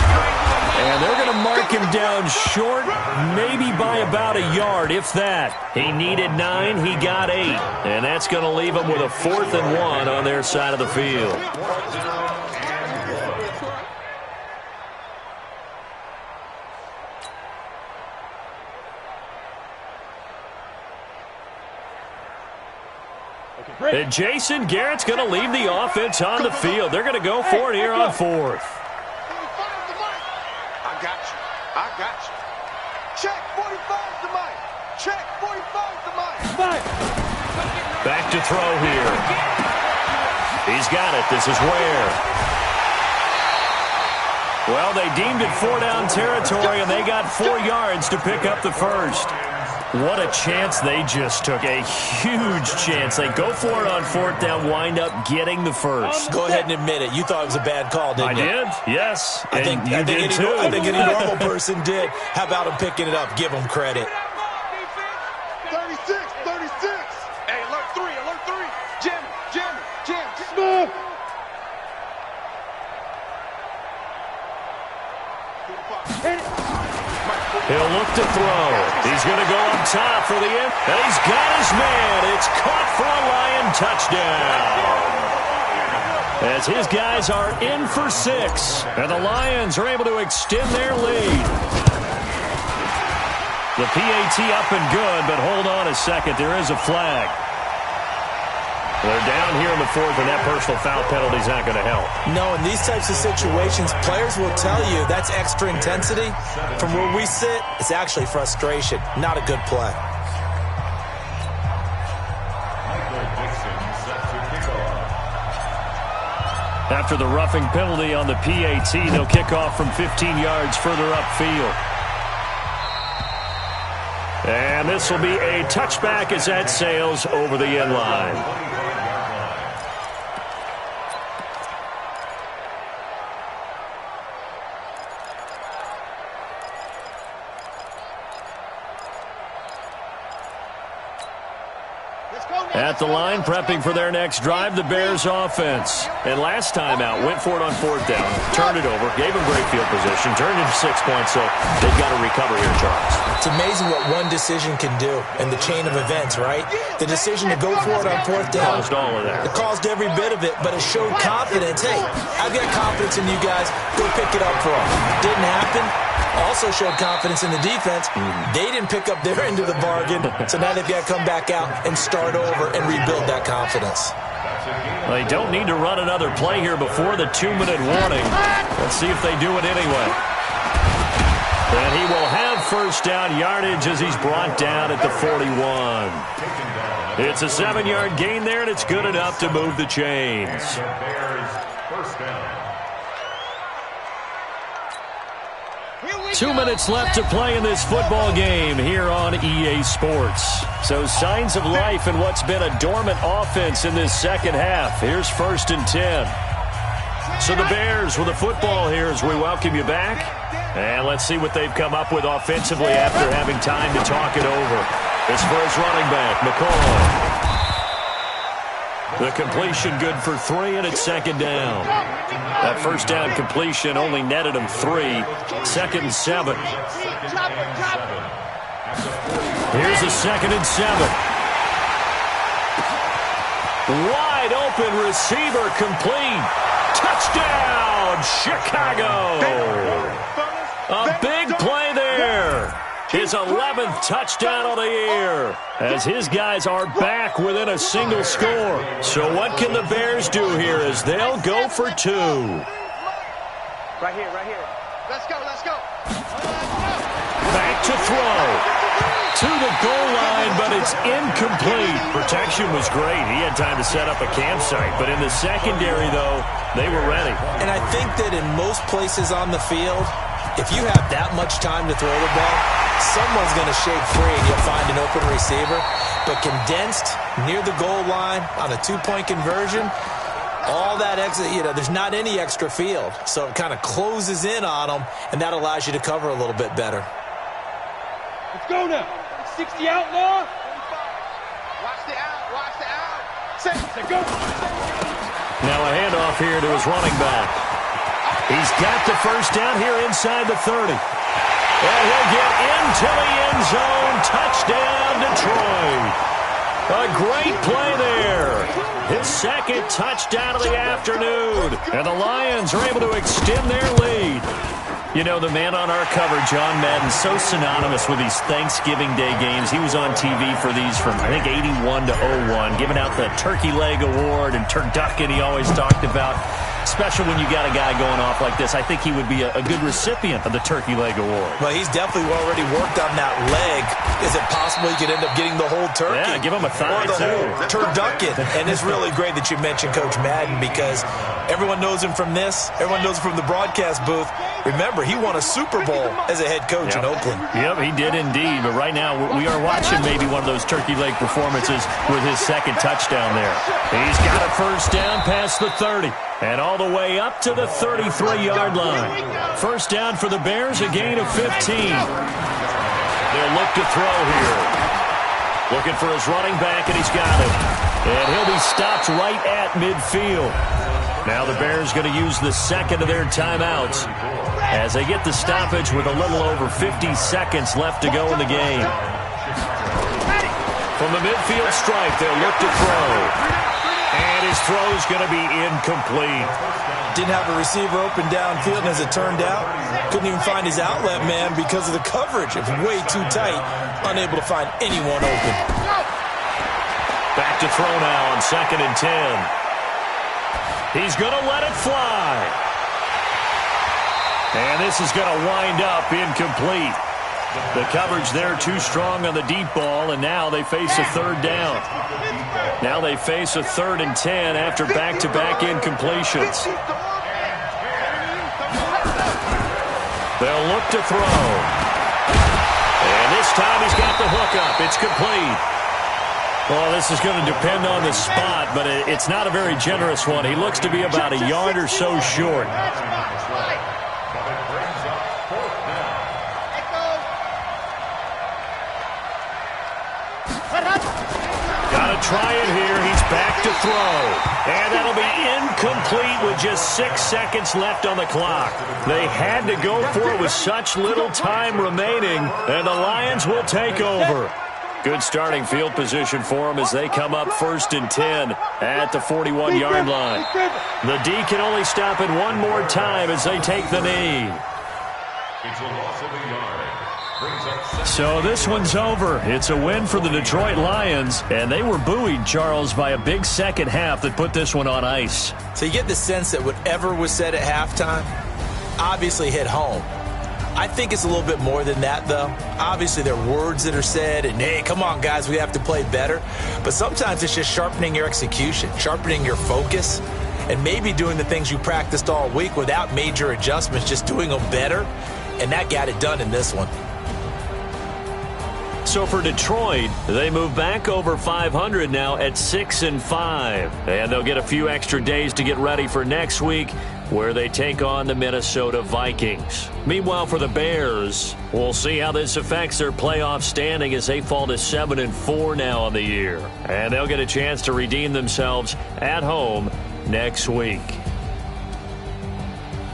[SPEAKER 2] And they're going to mark him down short, maybe by about a yard, if that. He needed 9, he got 8. And that's going to leave him with a 4th and 1 on their side of the field. And Jason Garrett's going to leave the offense on the field. They're going to go for it here on 4th.
[SPEAKER 4] I got you. I got you. Check 45 to Mike. Check 45 to Mike.
[SPEAKER 2] Back to throw here. He's got it. This is Ware. Well, they deemed it 4-down territory, and they got 4 yards to pick up the first. What a chance they just took. A huge chance. They go for it on 4th down, wind up getting the first.
[SPEAKER 3] Go ahead and admit it. You thought it was a bad call, didn't you?
[SPEAKER 2] I did, yes.
[SPEAKER 3] I think any normal person did. How about him picking it up? Give him credit.
[SPEAKER 4] 36, 36. Hey, alert 3, alert 3. Smith.
[SPEAKER 2] He'll look to throw. He's going to go up top for the end. And he's got his man. It's caught for a Lion touchdown. As his guys are in for 6. And the Lions are able to extend their lead. The PAT up and good, but hold on a second. There is a flag. They're down here in the 4th, and that personal foul penalty is not going to help.
[SPEAKER 3] No, in these types of situations, players will tell you that's extra intensity. From where we sit, it's actually frustration. Not a good play.
[SPEAKER 2] After the roughing penalty on the PAT, they'll kick off from 15 yards further upfield. And this will be a touchback as that sails over the end line. At the line, prepping for their next drive, the Bears offense. And last time out, went for it on 4th down, turned it over, gave them great field position, turned into 6 points, so they've got to recover here, Charles.
[SPEAKER 3] It's amazing what one decision can do in the chain of events, right? The decision to go for it on 4th down.
[SPEAKER 2] Caused all of that.
[SPEAKER 3] It caused every bit of it, but it showed confidence. Hey, I've got confidence in you guys. Go pick it up for them. Didn't happen. Also showed confidence in the defense. They didn't pick up their end of the bargain, so now they've got to come back out and start over and rebuild that confidence.
[SPEAKER 2] They don't need to run another play here before the 2-minute warning. Let's see if they do it anyway. And he will have first down yardage as he's brought down at the 41. It's a 7-yard gain there, and it's good enough to move the chains.
[SPEAKER 5] First down.
[SPEAKER 2] 2 minutes left to play in this football game here on EA Sports. So signs of life in what's been a dormant offense in this second half. Here's 1st and 10. So the Bears with the football here as we welcome you back. And let's see what they've come up with offensively after having time to talk it over. This for his running back, McCoy. The completion good for 3, and it's 2nd down. That first down completion only netted him 3. 2nd and 7. Here's a 2nd and 7. Wide open receiver complete. Touchdown, Chicago. A big play there. His 11th touchdown of the year as his guys are back within a single score. So what can the Bears do here as they'll go for 2?
[SPEAKER 6] Right here, right here. Let's go, let's go.
[SPEAKER 2] Back to throw. To the goal line, but it's incomplete. Protection was great. He had time to set up a campsite. But in the secondary, though, they were ready.
[SPEAKER 3] And I think that in most places on the field, if you have that much time to throw the ball, someone's going to shake free and you'll find an open receiver. But condensed near the goal line on a 2-point conversion, all that extra, there's not any extra field. So it kind of closes in on them, and that allows you to cover a little bit better.
[SPEAKER 4] Let's go now. 60 out, Law.
[SPEAKER 6] Watch the out, watch the out.
[SPEAKER 4] Say, go.
[SPEAKER 2] Now a handoff here to his running back. He's got the first down here inside the 30. And he'll get into the end zone. Touchdown, Detroit. A great play there. His 2nd touchdown of the afternoon. And the Lions are able to extend their lead. You know, the man on our cover, John Madden, so synonymous with these Thanksgiving Day games. He was on TV for these from, I think, 81 to 01, giving out the Turkey Leg Award and turducken he always talked about. Special when you got a guy going off like this. I think he would be a good recipient of the Turkey Leg Award.
[SPEAKER 3] Well, he's definitely already worked on that leg. Is it possible he could end up getting the whole turkey?
[SPEAKER 2] Yeah, give him a thigh,
[SPEAKER 3] or the
[SPEAKER 2] too.
[SPEAKER 3] whole turducken. And it's really great that you mentioned Coach Madden because everyone knows him from this. Everyone knows him from the broadcast booth. Remember, he won a Super Bowl as a head coach in Oakland.
[SPEAKER 2] Yep, he did indeed. But right now, we are watching maybe one of those turkey leg performances with his 2nd touchdown there. He's got a first down past the 30. And all the way up to the 33-yard line. First down for the Bears, a gain of 15. They'll look to throw here. Looking for his running back, and he's got it. And he'll be stopped right at midfield. Now the Bears going to use the second of their timeouts as they get the stoppage with a little over 50 seconds left to go in the game. From the midfield stripe, they'll look to throw. And his throw's going to be incomplete.
[SPEAKER 3] Didn't have a receiver open downfield, and as it turned out, couldn't even find his outlet man because of the coverage. It was way too tight, unable to find anyone open.
[SPEAKER 2] Back to throw now on 2nd and 10. He's going to let it fly. And this is going to wind up incomplete. The coverage there too strong on the deep ball, and now they face a 3rd down. Now they face a 3rd and 10 after back-to-back incompletions. They'll look to throw. And this time he's got the hook up. It's complete. Well, this is going to depend on the spot, but it's not a very generous one. He looks to be about a yard or so short. Try it here. He's back to throw. And that'll be incomplete with just 6 seconds left on the clock. They had to go for it with such little time remaining, and the Lions will take over. Good starting field position for them as they come up 1st and 10 at the 41-yard line. The D can only stop it one more time as they take the knee.
[SPEAKER 5] It's a loss of a yard.
[SPEAKER 2] So this one's over. It's a win for the Detroit Lions, and they were buoyed, Charles, by a big second half that put this one on ice.
[SPEAKER 3] So you get the sense that whatever was said at halftime obviously hit home. I think it's a little bit more than that, though. Obviously, there are words that are said, and, hey, come on, guys, we have to play better. But sometimes it's just sharpening your execution, sharpening your focus, and maybe doing the things you practiced all week without major adjustments, just doing them better, and that got it done in this one.
[SPEAKER 2] So for Detroit, they move back over 500 now at 6-5. And they'll get a few extra days to get ready for next week, where they take on the Minnesota Vikings. Meanwhile, for the Bears, we'll see how this affects their playoff standing as they fall to 7-4 now on the year. And they'll get a chance to redeem themselves at home next week.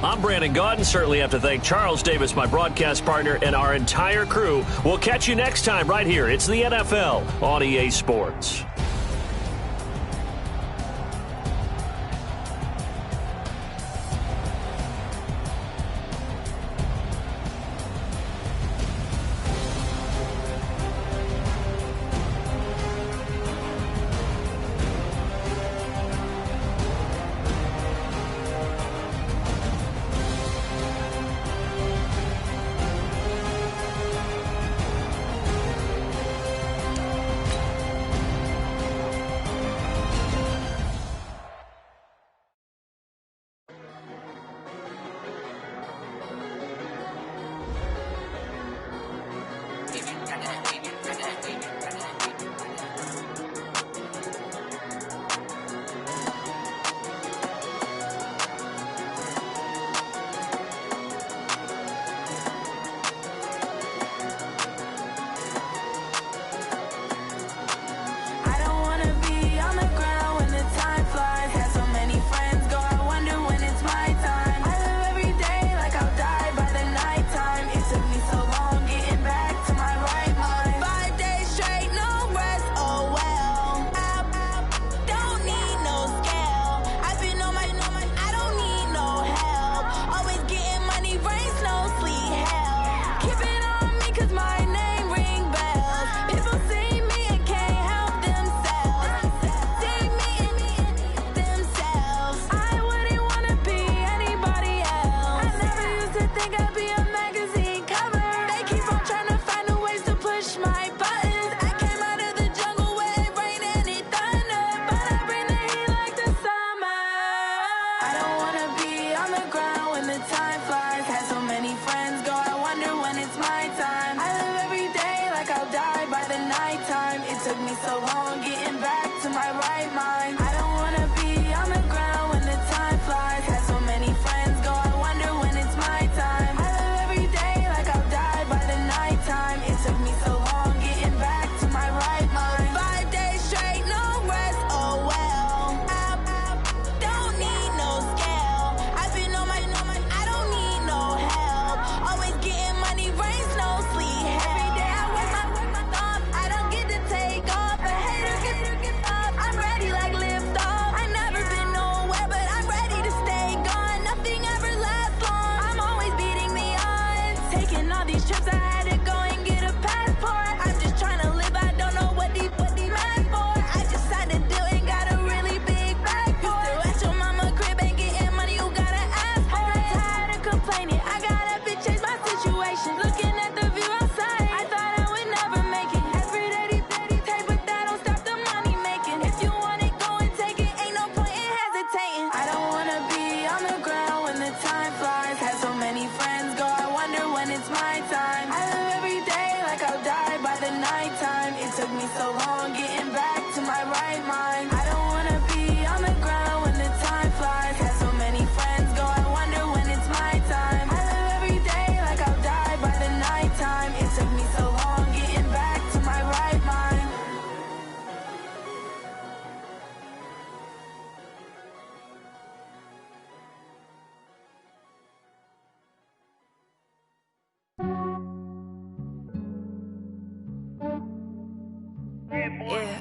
[SPEAKER 2] I'm Brandon Gaudin. Certainly have to thank Charles Davis, my broadcast partner, and our entire crew. We'll catch you next time right here. It's the NFL on EA Sports.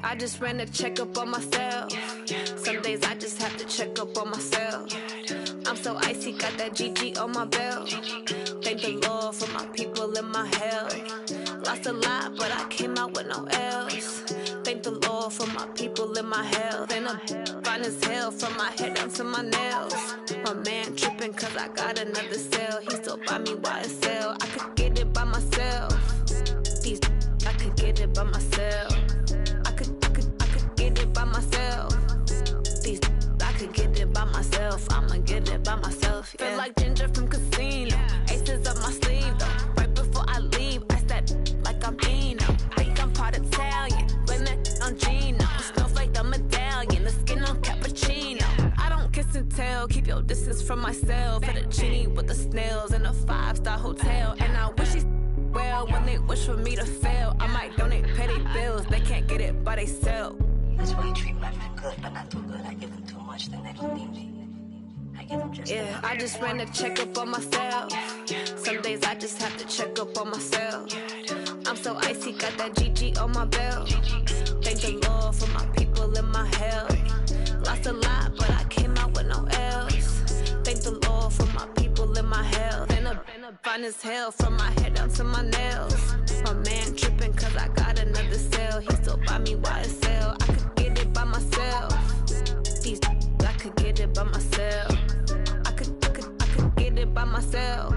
[SPEAKER 7] I just ran a checkup on myself. Some days I just have to check up on myself. I'm so icy, got that GG on my belt. Thank the Lord for my people in my health. Lost a lot, but I came out with no L's. Thank the Lord for my people in my health. And I'm fine as hell from my head down to my nails. My man tripping cause I got another cell. He still buy me YSL. I could get it by myself. These I could get it by myself. I could get it by myself. These I could get it by myself. I'ma get it by myself. Yeah. Feel like Ginger from Casino. Aces up my sleeve though. Right before I leave, I step like I'm Eno. Think I'm part Italian. Blame it on Gino. Smells like the medallion. The skin on cappuccino. I don't kiss and tell. Keep your distance from myself. Fettuccine with the snails in a 5-star hotel. And I wish he's well when they wish for me to fail. I might donate petty bills. They can't get it by themselves.
[SPEAKER 8] That's why you treat my friend good, but not too good. I give them too much, then they don't need me. I give them just enough.
[SPEAKER 7] I just ran a checkup on myself. Some days I just have to check up on myself. I'm so icy, got that GG on my belt. Thank the Lord for my people in my health. Lost a lot, but I came out with no L's. Thank the Lord for my people in my health. And I'm fine as hell from my head down to my nails. My man tripping cause I got another cell. He still buy me YSL. I could get it by myself. These I could get it by myself. I could get it by myself.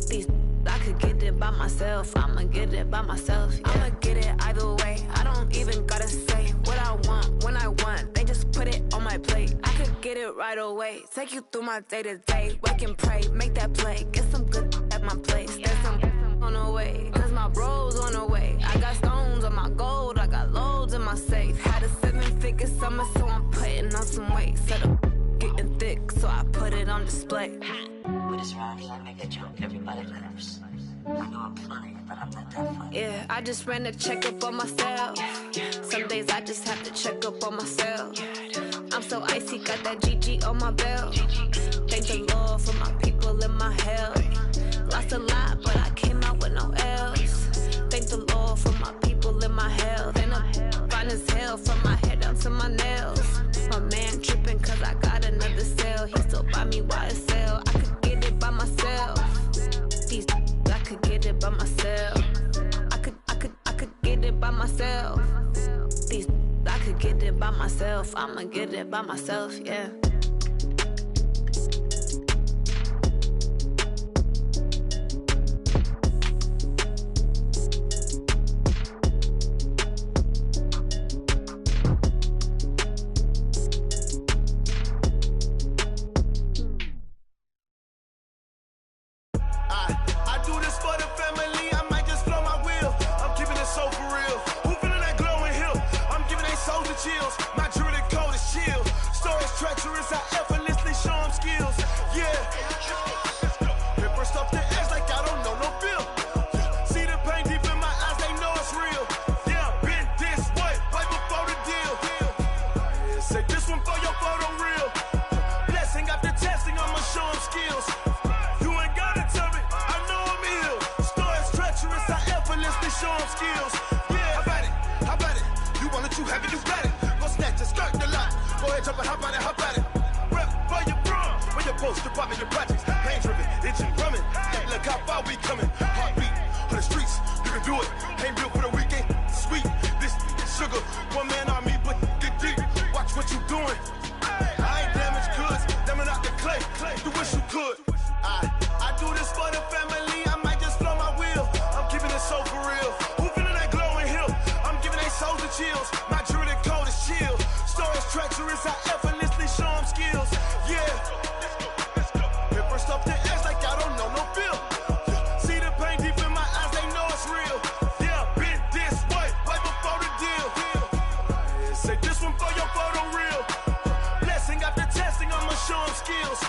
[SPEAKER 7] These I could get it by myself. I'ma get it by myself. Yeah. I'ma get it either way. I don't even gotta say what I want when I want. They just put it on my plate. I could get it right away. Take you through my day to day. Wake and pray, make that play. Get some good at my place. There's some on the way. Cause my bro's on the way. I got stones on my gold. I got loads in my safe. Had a 7-figure summer, so I'm putting on some weight. Set up getting thick, so I put it on display.
[SPEAKER 8] With this round here, I make a joke. Everybody laughs. I know I'm funny, but I'm not that funny.
[SPEAKER 7] Yeah, I just ran a checkup on myself. Some days I just have to check up on myself. I'm so icy, got that GG on my belt. Thank the Lord for my people in my health. Lost a lot, but I came out with no L's. Thank the Lord for my people in my health. And I'm fine as hell from my head down to my nails. My man tripping cause I got another cell. He still buy me YSL. I could get it by myself. These I could get it by myself. I could get it by myself. These I could get it by myself. I'ma get it by myself, yeah.
[SPEAKER 4] Chills. My jewelry code is chill. Storage treacherous, I effortlessly show them skills. Yeah. Paper stuff the edge like I don't know no bill. See the pain deep in my eyes, they know it's real. Yeah, been this way, right before the deal. Say this one for your photo real. Blessing after testing, I'ma show them skills. You ain't gotta tell me, I know I'm ill. Storage treacherous, I effortlessly show them skills. Yeah, how about it? How about it? You want it, you have it, you got it. Go snatch and skirt the lot. Go ahead, jump and hop on it, hop on it. Rep for your bro, for your post, your pop and your projects. Pain driven, itching, drumming. Look how far we coming. Heartbeat on the streets, you can do it. Ain't built for the weekend. Sweet, this sugar. One man army, but get deep. Watch what you doing. I ain't damaged goods, damn it out the clay. You wish you could. I do this for the family. I might just flow my wheel. I'm keeping it so for real. Who feeling that glowing hill? I'm giving they souls the chills. My jewelry code is chill. Storage treacherous, I effortlessly show them skills. Yeah. Paper stuff the edge like I don't know no bill. See the pain deep in my eyes, they know it's real. Yeah, been this way, right before the deal. Say this one for your photo real. Blessing after testing, I'ma show them skills.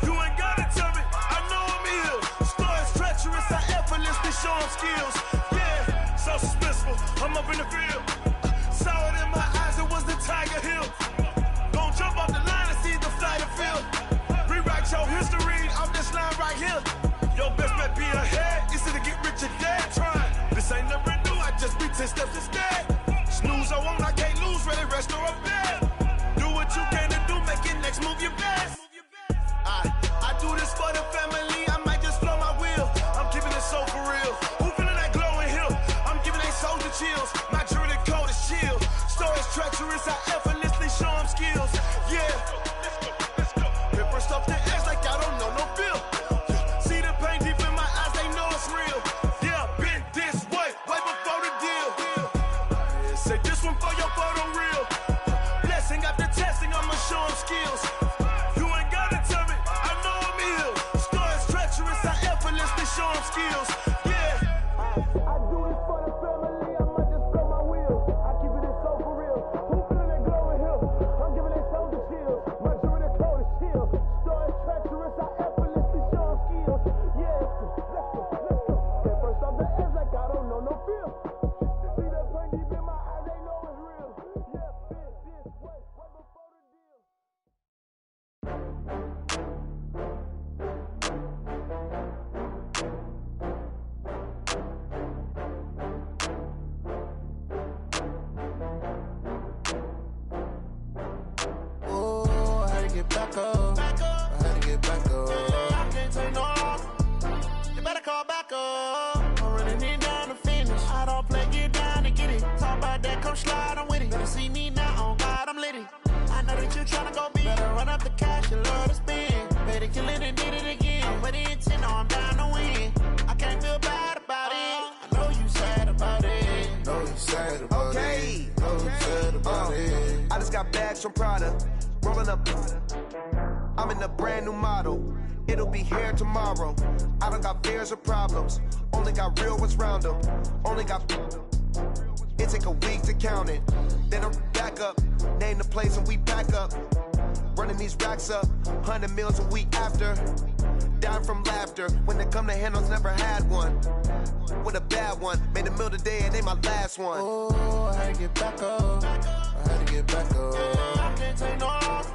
[SPEAKER 4] You ain't gotta tell me, I know I'm ill. Storage treacherous, I effortlessly show them skills. Yeah, so suspenseful, I'm up in the field. Saw it in my eyes, it was the Tiger Hill. Gon' jump off the line and see the flight of field. Rewrite your history off this line right here. Your best bet be ahead, easy to get rich or dead trying. This ain't never new, I just be 10 steps instead. Snooze, I won't, I really rest or a bed. Do what you can to do, make your next move your best. I do this for the family, I might just flow my wheel. I'm keeping it so for real. Who feeling that glowing hill? I'm giving they soldier chills. My jewelry code is chill. Stories treacherous, I effortlessly show them skills. Yeah. Pepper stuff the edge like I don't know no bill. See the pain deep in my eyes, they know it's real. Yeah, been this way before the deal. Say this one for your photo reel. Blessing after testing, I'ma show them skills. You ain't gotta tell me, I know I'm ill. Stories treacherous, I effortlessly show them skills. Yeah. I do this for the family, I might just blow my wheel. I keep it so for real. Who feeling that glowing hill? I'm giving they soldier chills. My jewelry code is chill. Stories treacherous, I effortlessly show them skills. Yeah. Let's go. Get first off the edge like I don't know no feel. See that pain deep in my eyes, they know it's real. Yeah, been this way before the deal.
[SPEAKER 9] Oh, I had to get back up. I had to get back up. I can't take no loss. You better call back up. I'm running it down to finish. I don't play, get down to get it. Talk about that, come slide, I'm with it. Better see me now, on God, I'm lit it. I know that you tryna go big. Better run up the cash, you love to spend. Better kill it and did it again. I'm with the intent, I'm down to win. I can't feel bad about it. I know you sad about it. Know you sad about it. Know you sad about it.
[SPEAKER 10] I just got bags from Prada, rolling up. I'm in a brand new model. It'll be here tomorrow. I don't got fears or problems. Only got real ones round them. Only got. It take a week to count it. Then I'm back up. Name the place and we back up. Running these racks up. 100 meals a week after. Dying from laughter. When it come to handles, never had one. With a bad one. Made a meal today and they my last one.
[SPEAKER 9] Oh, I had to get back up. I had to get back up. I can't take no loss.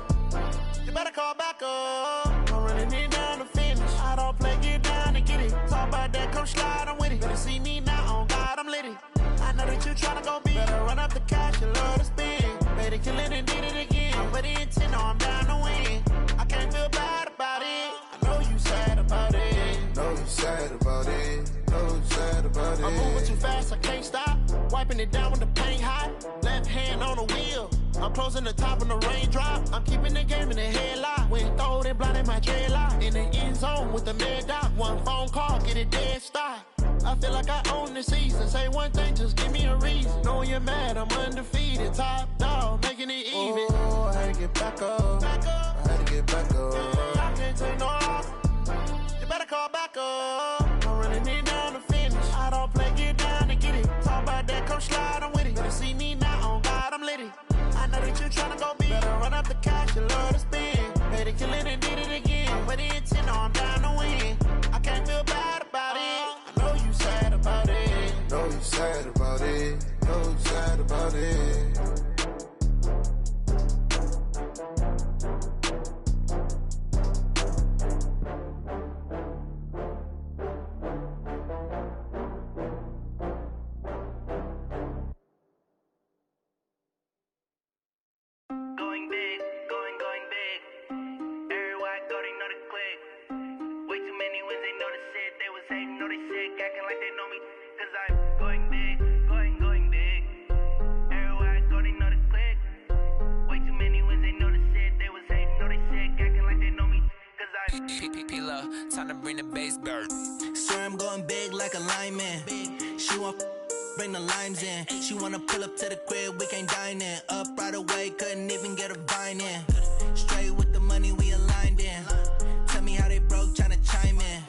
[SPEAKER 9] You better call back up. I'm running it down to finish. I don't play, get down to get it. Talk about that, come slide, I'm with it. Better see me now, on God, I'm lit it. I know that you tryna go big. Better run up the cash, you love to spend. Better kill it and did it again. I'm with the intent, no, I'm down to win. I can't feel bad about it. I know you sad about it. Know you sad about it. Know you sad about it. I'm moving too fast, I can't stop. Wiping it down with the paint hot. Left hand on the wheel. I'm closing the top on the raindrop. I'm keeping the game in the headlock. When throwed and blinded my dreadlock. In the end zone with the mad dot. One phone call, get it dead stop. I feel like I own the season. Say one thing, just give me a reason. Knowing you're mad, I'm undefeated. Top dog, making it even. Oh, I had to get back up. I had to get back up. I can't take no loss. You better call back up. I'm running it down to finish. I don't play, get down to get it. Talk about that, come slide, I'm with it. Better see me now, on God, I'm lit it. I know that you tryna go big. Better run up the cash, you love to spend. Better kill it and did it again. But the intent, no, I'm down to win. I can't feel bad about it. I know you sad about it. Know you sad about it. Know you sad about it.
[SPEAKER 1] Going big, going big. Everywhere I go, they know the click. Way too many wins, they know the shit. They was hating, know they sick, acting like they know me. Cause I'm going big, going big. Everywhere I go, they know the click. Way too many wins, they know the shit. They was hating, know they sick, acting like they know me. Cause I'm
[SPEAKER 11] P-P-P-Lo, time to bring the bass bird.
[SPEAKER 1] Swear I'm going big like a lineman. She want bring the limes in. She wanna pull up to the crib, we can't dine in. Up right away, couldn't even get a vine in. Straight with the money, we aligned in. Tell me how they broke, tryna chime in.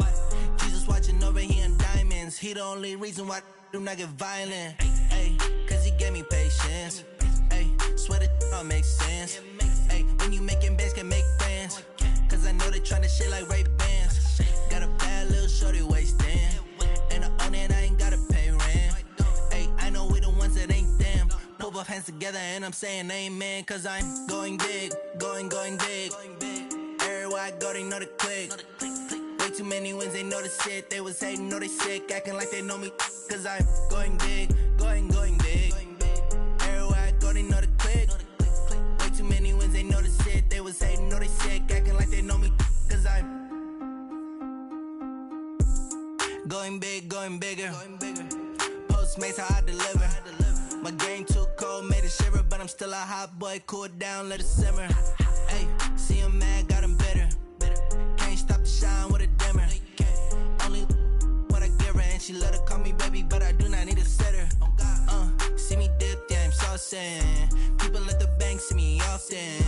[SPEAKER 1] Jesus watching over here in diamonds. He the only reason why do not get violent. Ay, cause he gave me patience. Ay, swear that all makes sense. Ay, when you making bands, can make friends. Cause I know they tryna shit like Ray Bans. Got a bad little shorty wasting. And I own it, I ain't gotta pay rent. Ay, I know we the ones that ain't them. Put both hands together and I'm saying amen. Cause I'm going big, going big. Everywhere I go, they know the click. Way too many wins, they know the shit. They was hating, know they sick, acting like they know me. Cause I'm going big, going big. Everywhere I go, they know the click.
[SPEAKER 12] sick, acting like they know me, cause I'm going big, going bigger. Postmates how I deliver. My game too cold, made it shiver, but I'm still a hot boy. Cool it down, let it simmer. Hey, see him mad, got him bitter. Can't stop the shine with a dimmer. Only what I give her, and she let her call me baby, but I do not need a sitter. See me dip, yeah, I'm saucing. People at the bank see me often.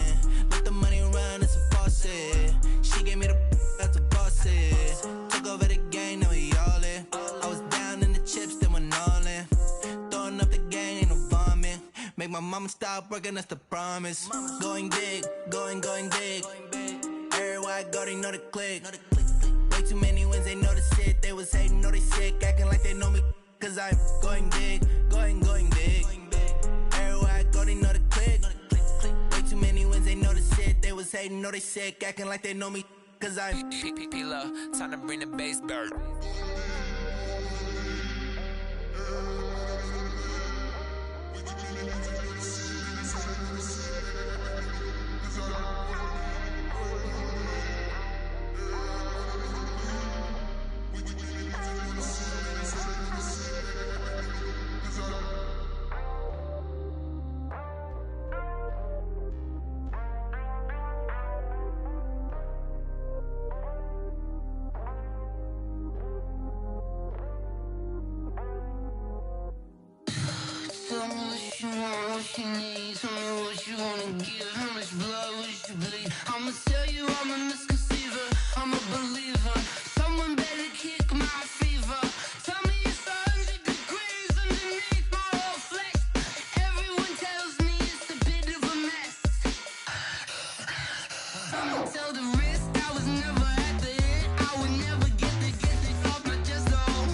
[SPEAKER 12] Let the money run, it's a faucet. She gave me the that's a faucet. Took over the game, now we all in. I was down in the chips, then went all in. Throwing up the gang, ain't no vomit. Make my mama stop working, that's the promise. Going big, going big. Everywhere I go, they know the click. Way too many wins, they know the shit. They was hating, know they sick, acting like they know me. Cause I'm going big, going big. Everywhere I go, they know the click. Way too many wins, they know the shit. They was hating, know they sick, acting like they know me. Cause I'm
[SPEAKER 11] P-P-P-Love, time to bring the bass bird.
[SPEAKER 13] Tell me what you want, what you need. Tell me what you wanna give. How much blood would you bleed? I'ma tell you I'm a misconceiver. I'm a believer. Someone better kick my fever. Tell me it's 100 degrees underneath my whole flesh. Everyone tells me it's a bit of a mess. I'ma tell the risk I was never at the end. I would never get this off my chest though.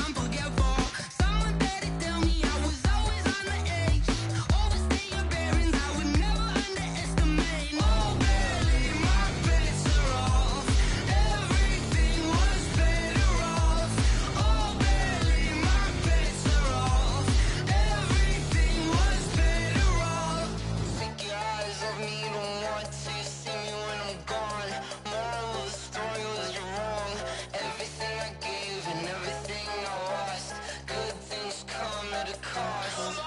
[SPEAKER 13] I'm forgetful. Someone better tell me I was always on the edge. Overstay your bearings, I would never underestimate. Oh, barely, my bets are off. Everything was better off. Oh, barely, my bets are off. Everything was better off. Take your eyes off me, don't want to see me when I'm gone. Moral of the story was you're wrong. Everything I gave and everything I lost. Good things come at a cost.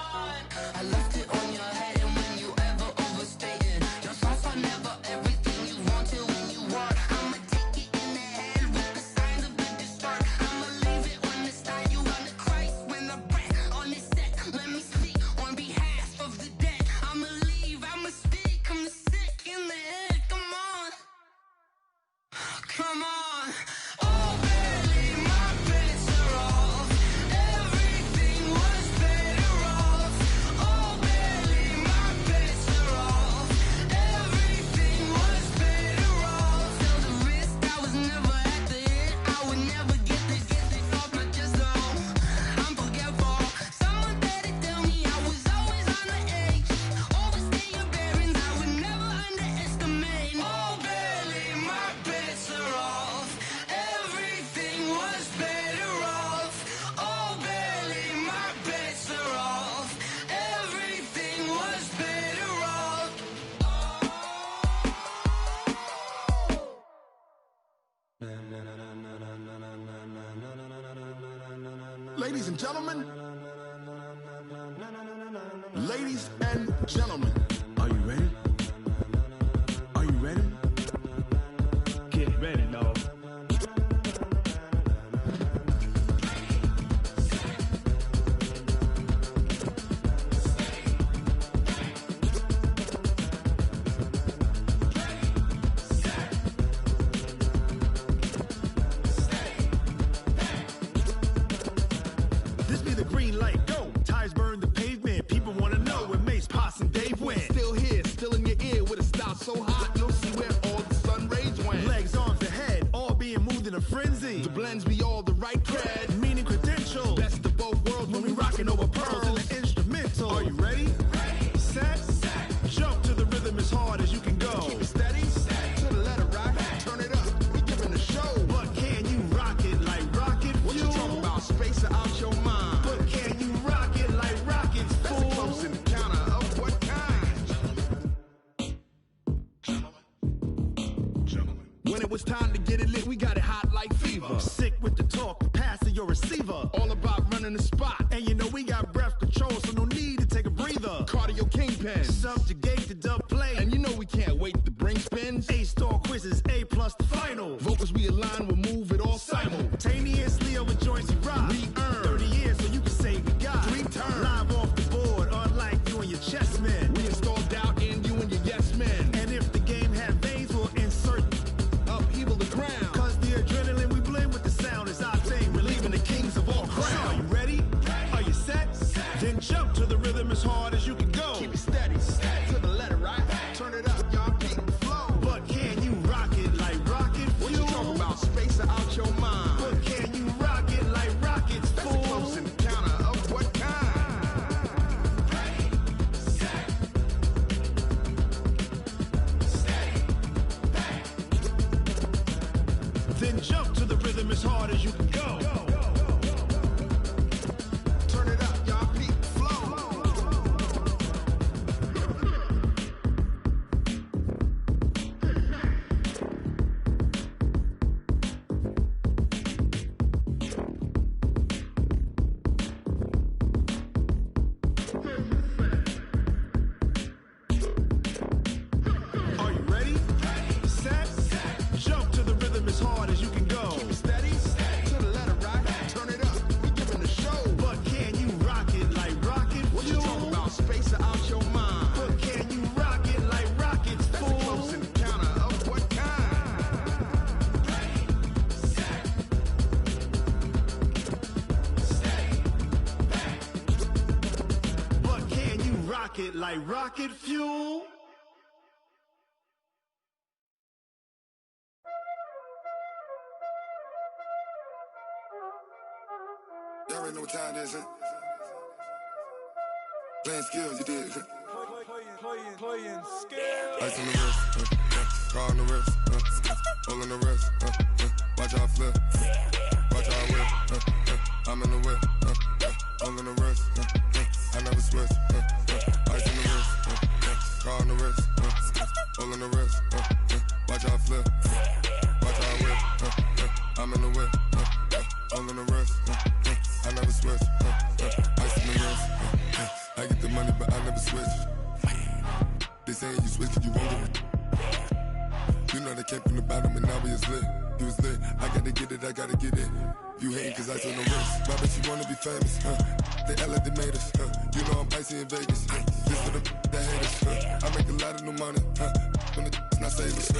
[SPEAKER 13] I left it on your head, and when you ever overstated, your thoughts are never everything you wanted when you want. I'ma take it in the head with the signs of the distort. I'ma leave it on the side. You on the Christ when I breath on this set. Let me speak on behalf of the dead. I'ma leave, I'ma speak. I'm sick in the head. Come on, come on. Oh, barely, my bets are off. Everything was better off. Oh, barely, my bets are off. Everything was better off. Tell the risk I was never at the end. I would never get this off my chest though. I'm forgetful. Someone better tell me I was always on the edge. Overstay your bearings, I would never underestimate. Oh, barely, my bets are off. Everything was better off. Oh, barely, my bets are off. Everything was better off.
[SPEAKER 9] Ladies and gentlemen, ladies and gentlemen, are you ready? Are you ready? Get ready, dog. This be the green light, go. Tires burn the pavement. People wanna know when Mace, Poss, and Dave win.
[SPEAKER 14] Now it's time to get it lit, we got it hot like fever. Sick with the talk, passing your receiver. All about running the spot. And you know we got breath control, so no need to take a breather. Cardio kingpin, subjugate the dub play. And you know we can't wait to bring spins. A-star quizzes, A+ the final. Vocals we align, we'll move it all simultaneously over joints you rock. We earn 30 years, so you can say we got 3 turns. Live off the board, unlike you and your chess men. We install doubt in you and your yes men. And if the game had veins, we'll insert upheaval the ground. Cause the adrenaline we blend with the sound is our thing, relieving the kings of all crowns. So are you ready? Are you set? Then jump to the rhythm as hard as you can go. Keep it steady, to the letter, right? Turn it up, y'all keep the flow. But can you rock it like rocket fuel? What you talking about? Space out your mind. But can you rock it like rockets, fool? That's a close encounter of what kind? Ready, set, steady, then jump to the rhythm as hard as you can go. Turn it up, y'all peak flow. Are you ready? Set, jump to the rhythm as hard as you can go. Keep it steady, to the letter, right? Turn it up, we giving the show. But can you rock it like rocket fuel? What you talking about? Space out your mind. But can you rock it like rockets, fool? That's a close encounter of what kind? Ready, set, steady, but can you rock it like rocket fuel?
[SPEAKER 15] Y'all already know what time it is, huh? Playing skills, you did.
[SPEAKER 4] Playing skills.
[SPEAKER 15] Ice on the wrist, car on the wrist, hole in the wrist, watch how I flip, watch how I whip, I'm in the whip, hole in the wrist, I never switch, ice on the wrist, car on the wrist, hole in the wrist, watch how I flip, watch how I whip, I'm in the whip, hole in the wrist, I never switch, ice on the wrist, I get the money but I never switch. They saying you switch 'cause you want it. You know they came from the bottom and now we is lit. You was lit, I gotta get it, I gotta get it. You hating 'cause I told no wrist. My bitch, you wanna be famous, They act like they made us, You know I'm icy in Vegas, This for the that hate us, I make a lot of new money, When it's not savings,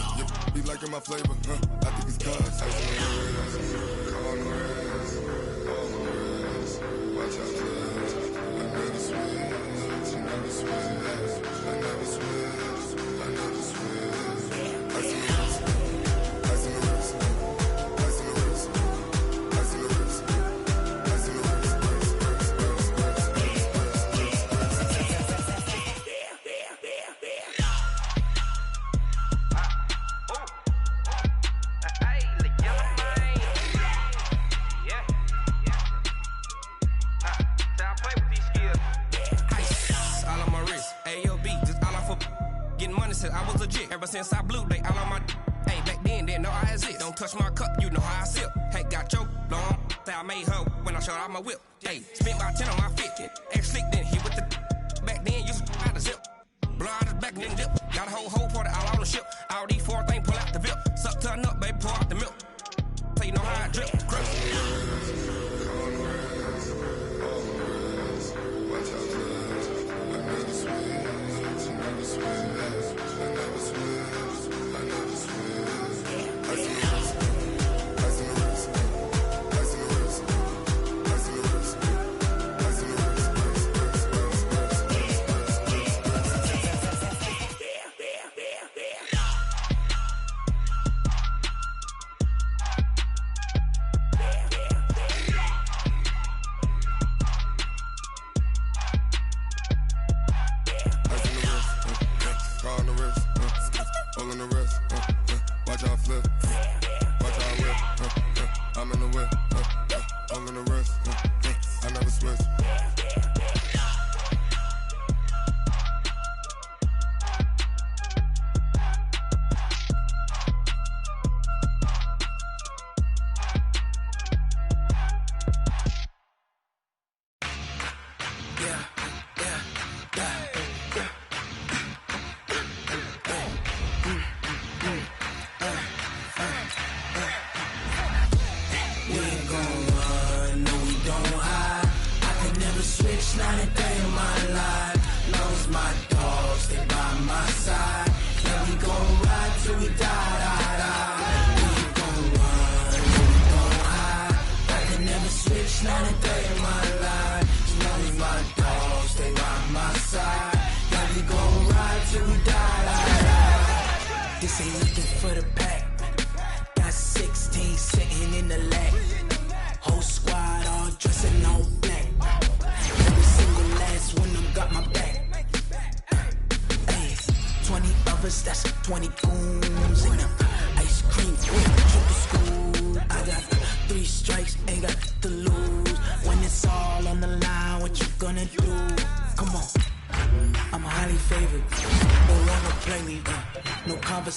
[SPEAKER 15] Be liking my flavor, I think it's cause ice on the wrist, on the wrist, on the wrist. Watch out, please. I never switch, I never switch, I never switch, I never switch. Ice on the wrist, ice on the wrist, ice on the wrist, ice on the wrist, ice on the wrist,
[SPEAKER 16] I was legit ever since I blew they all on my hey back then didn't know I exist. Don't touch my cup, you know how I sip. Hey, got your long that I made her when I showed out my whip. Hey, spent about 10 on my 50. Ex slick then hit with the back then used to out the zip. Blow out his back then dip. Got a whole party all on the ship. All these 4 things pull out the VIP. Suck turn up, baby, pour out the milk. So you know how I drip. Crush.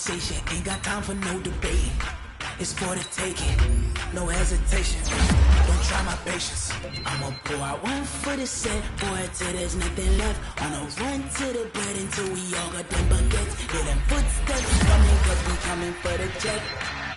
[SPEAKER 12] conversation, ain't got time for no debate. It's for the taking, no hesitation. Don't try my patience. I'ma pour out one for the set, boy, till there's nothing left. On a run to the bread until we all got them baguettes. Hear them footsteps coming, cause we coming for the check.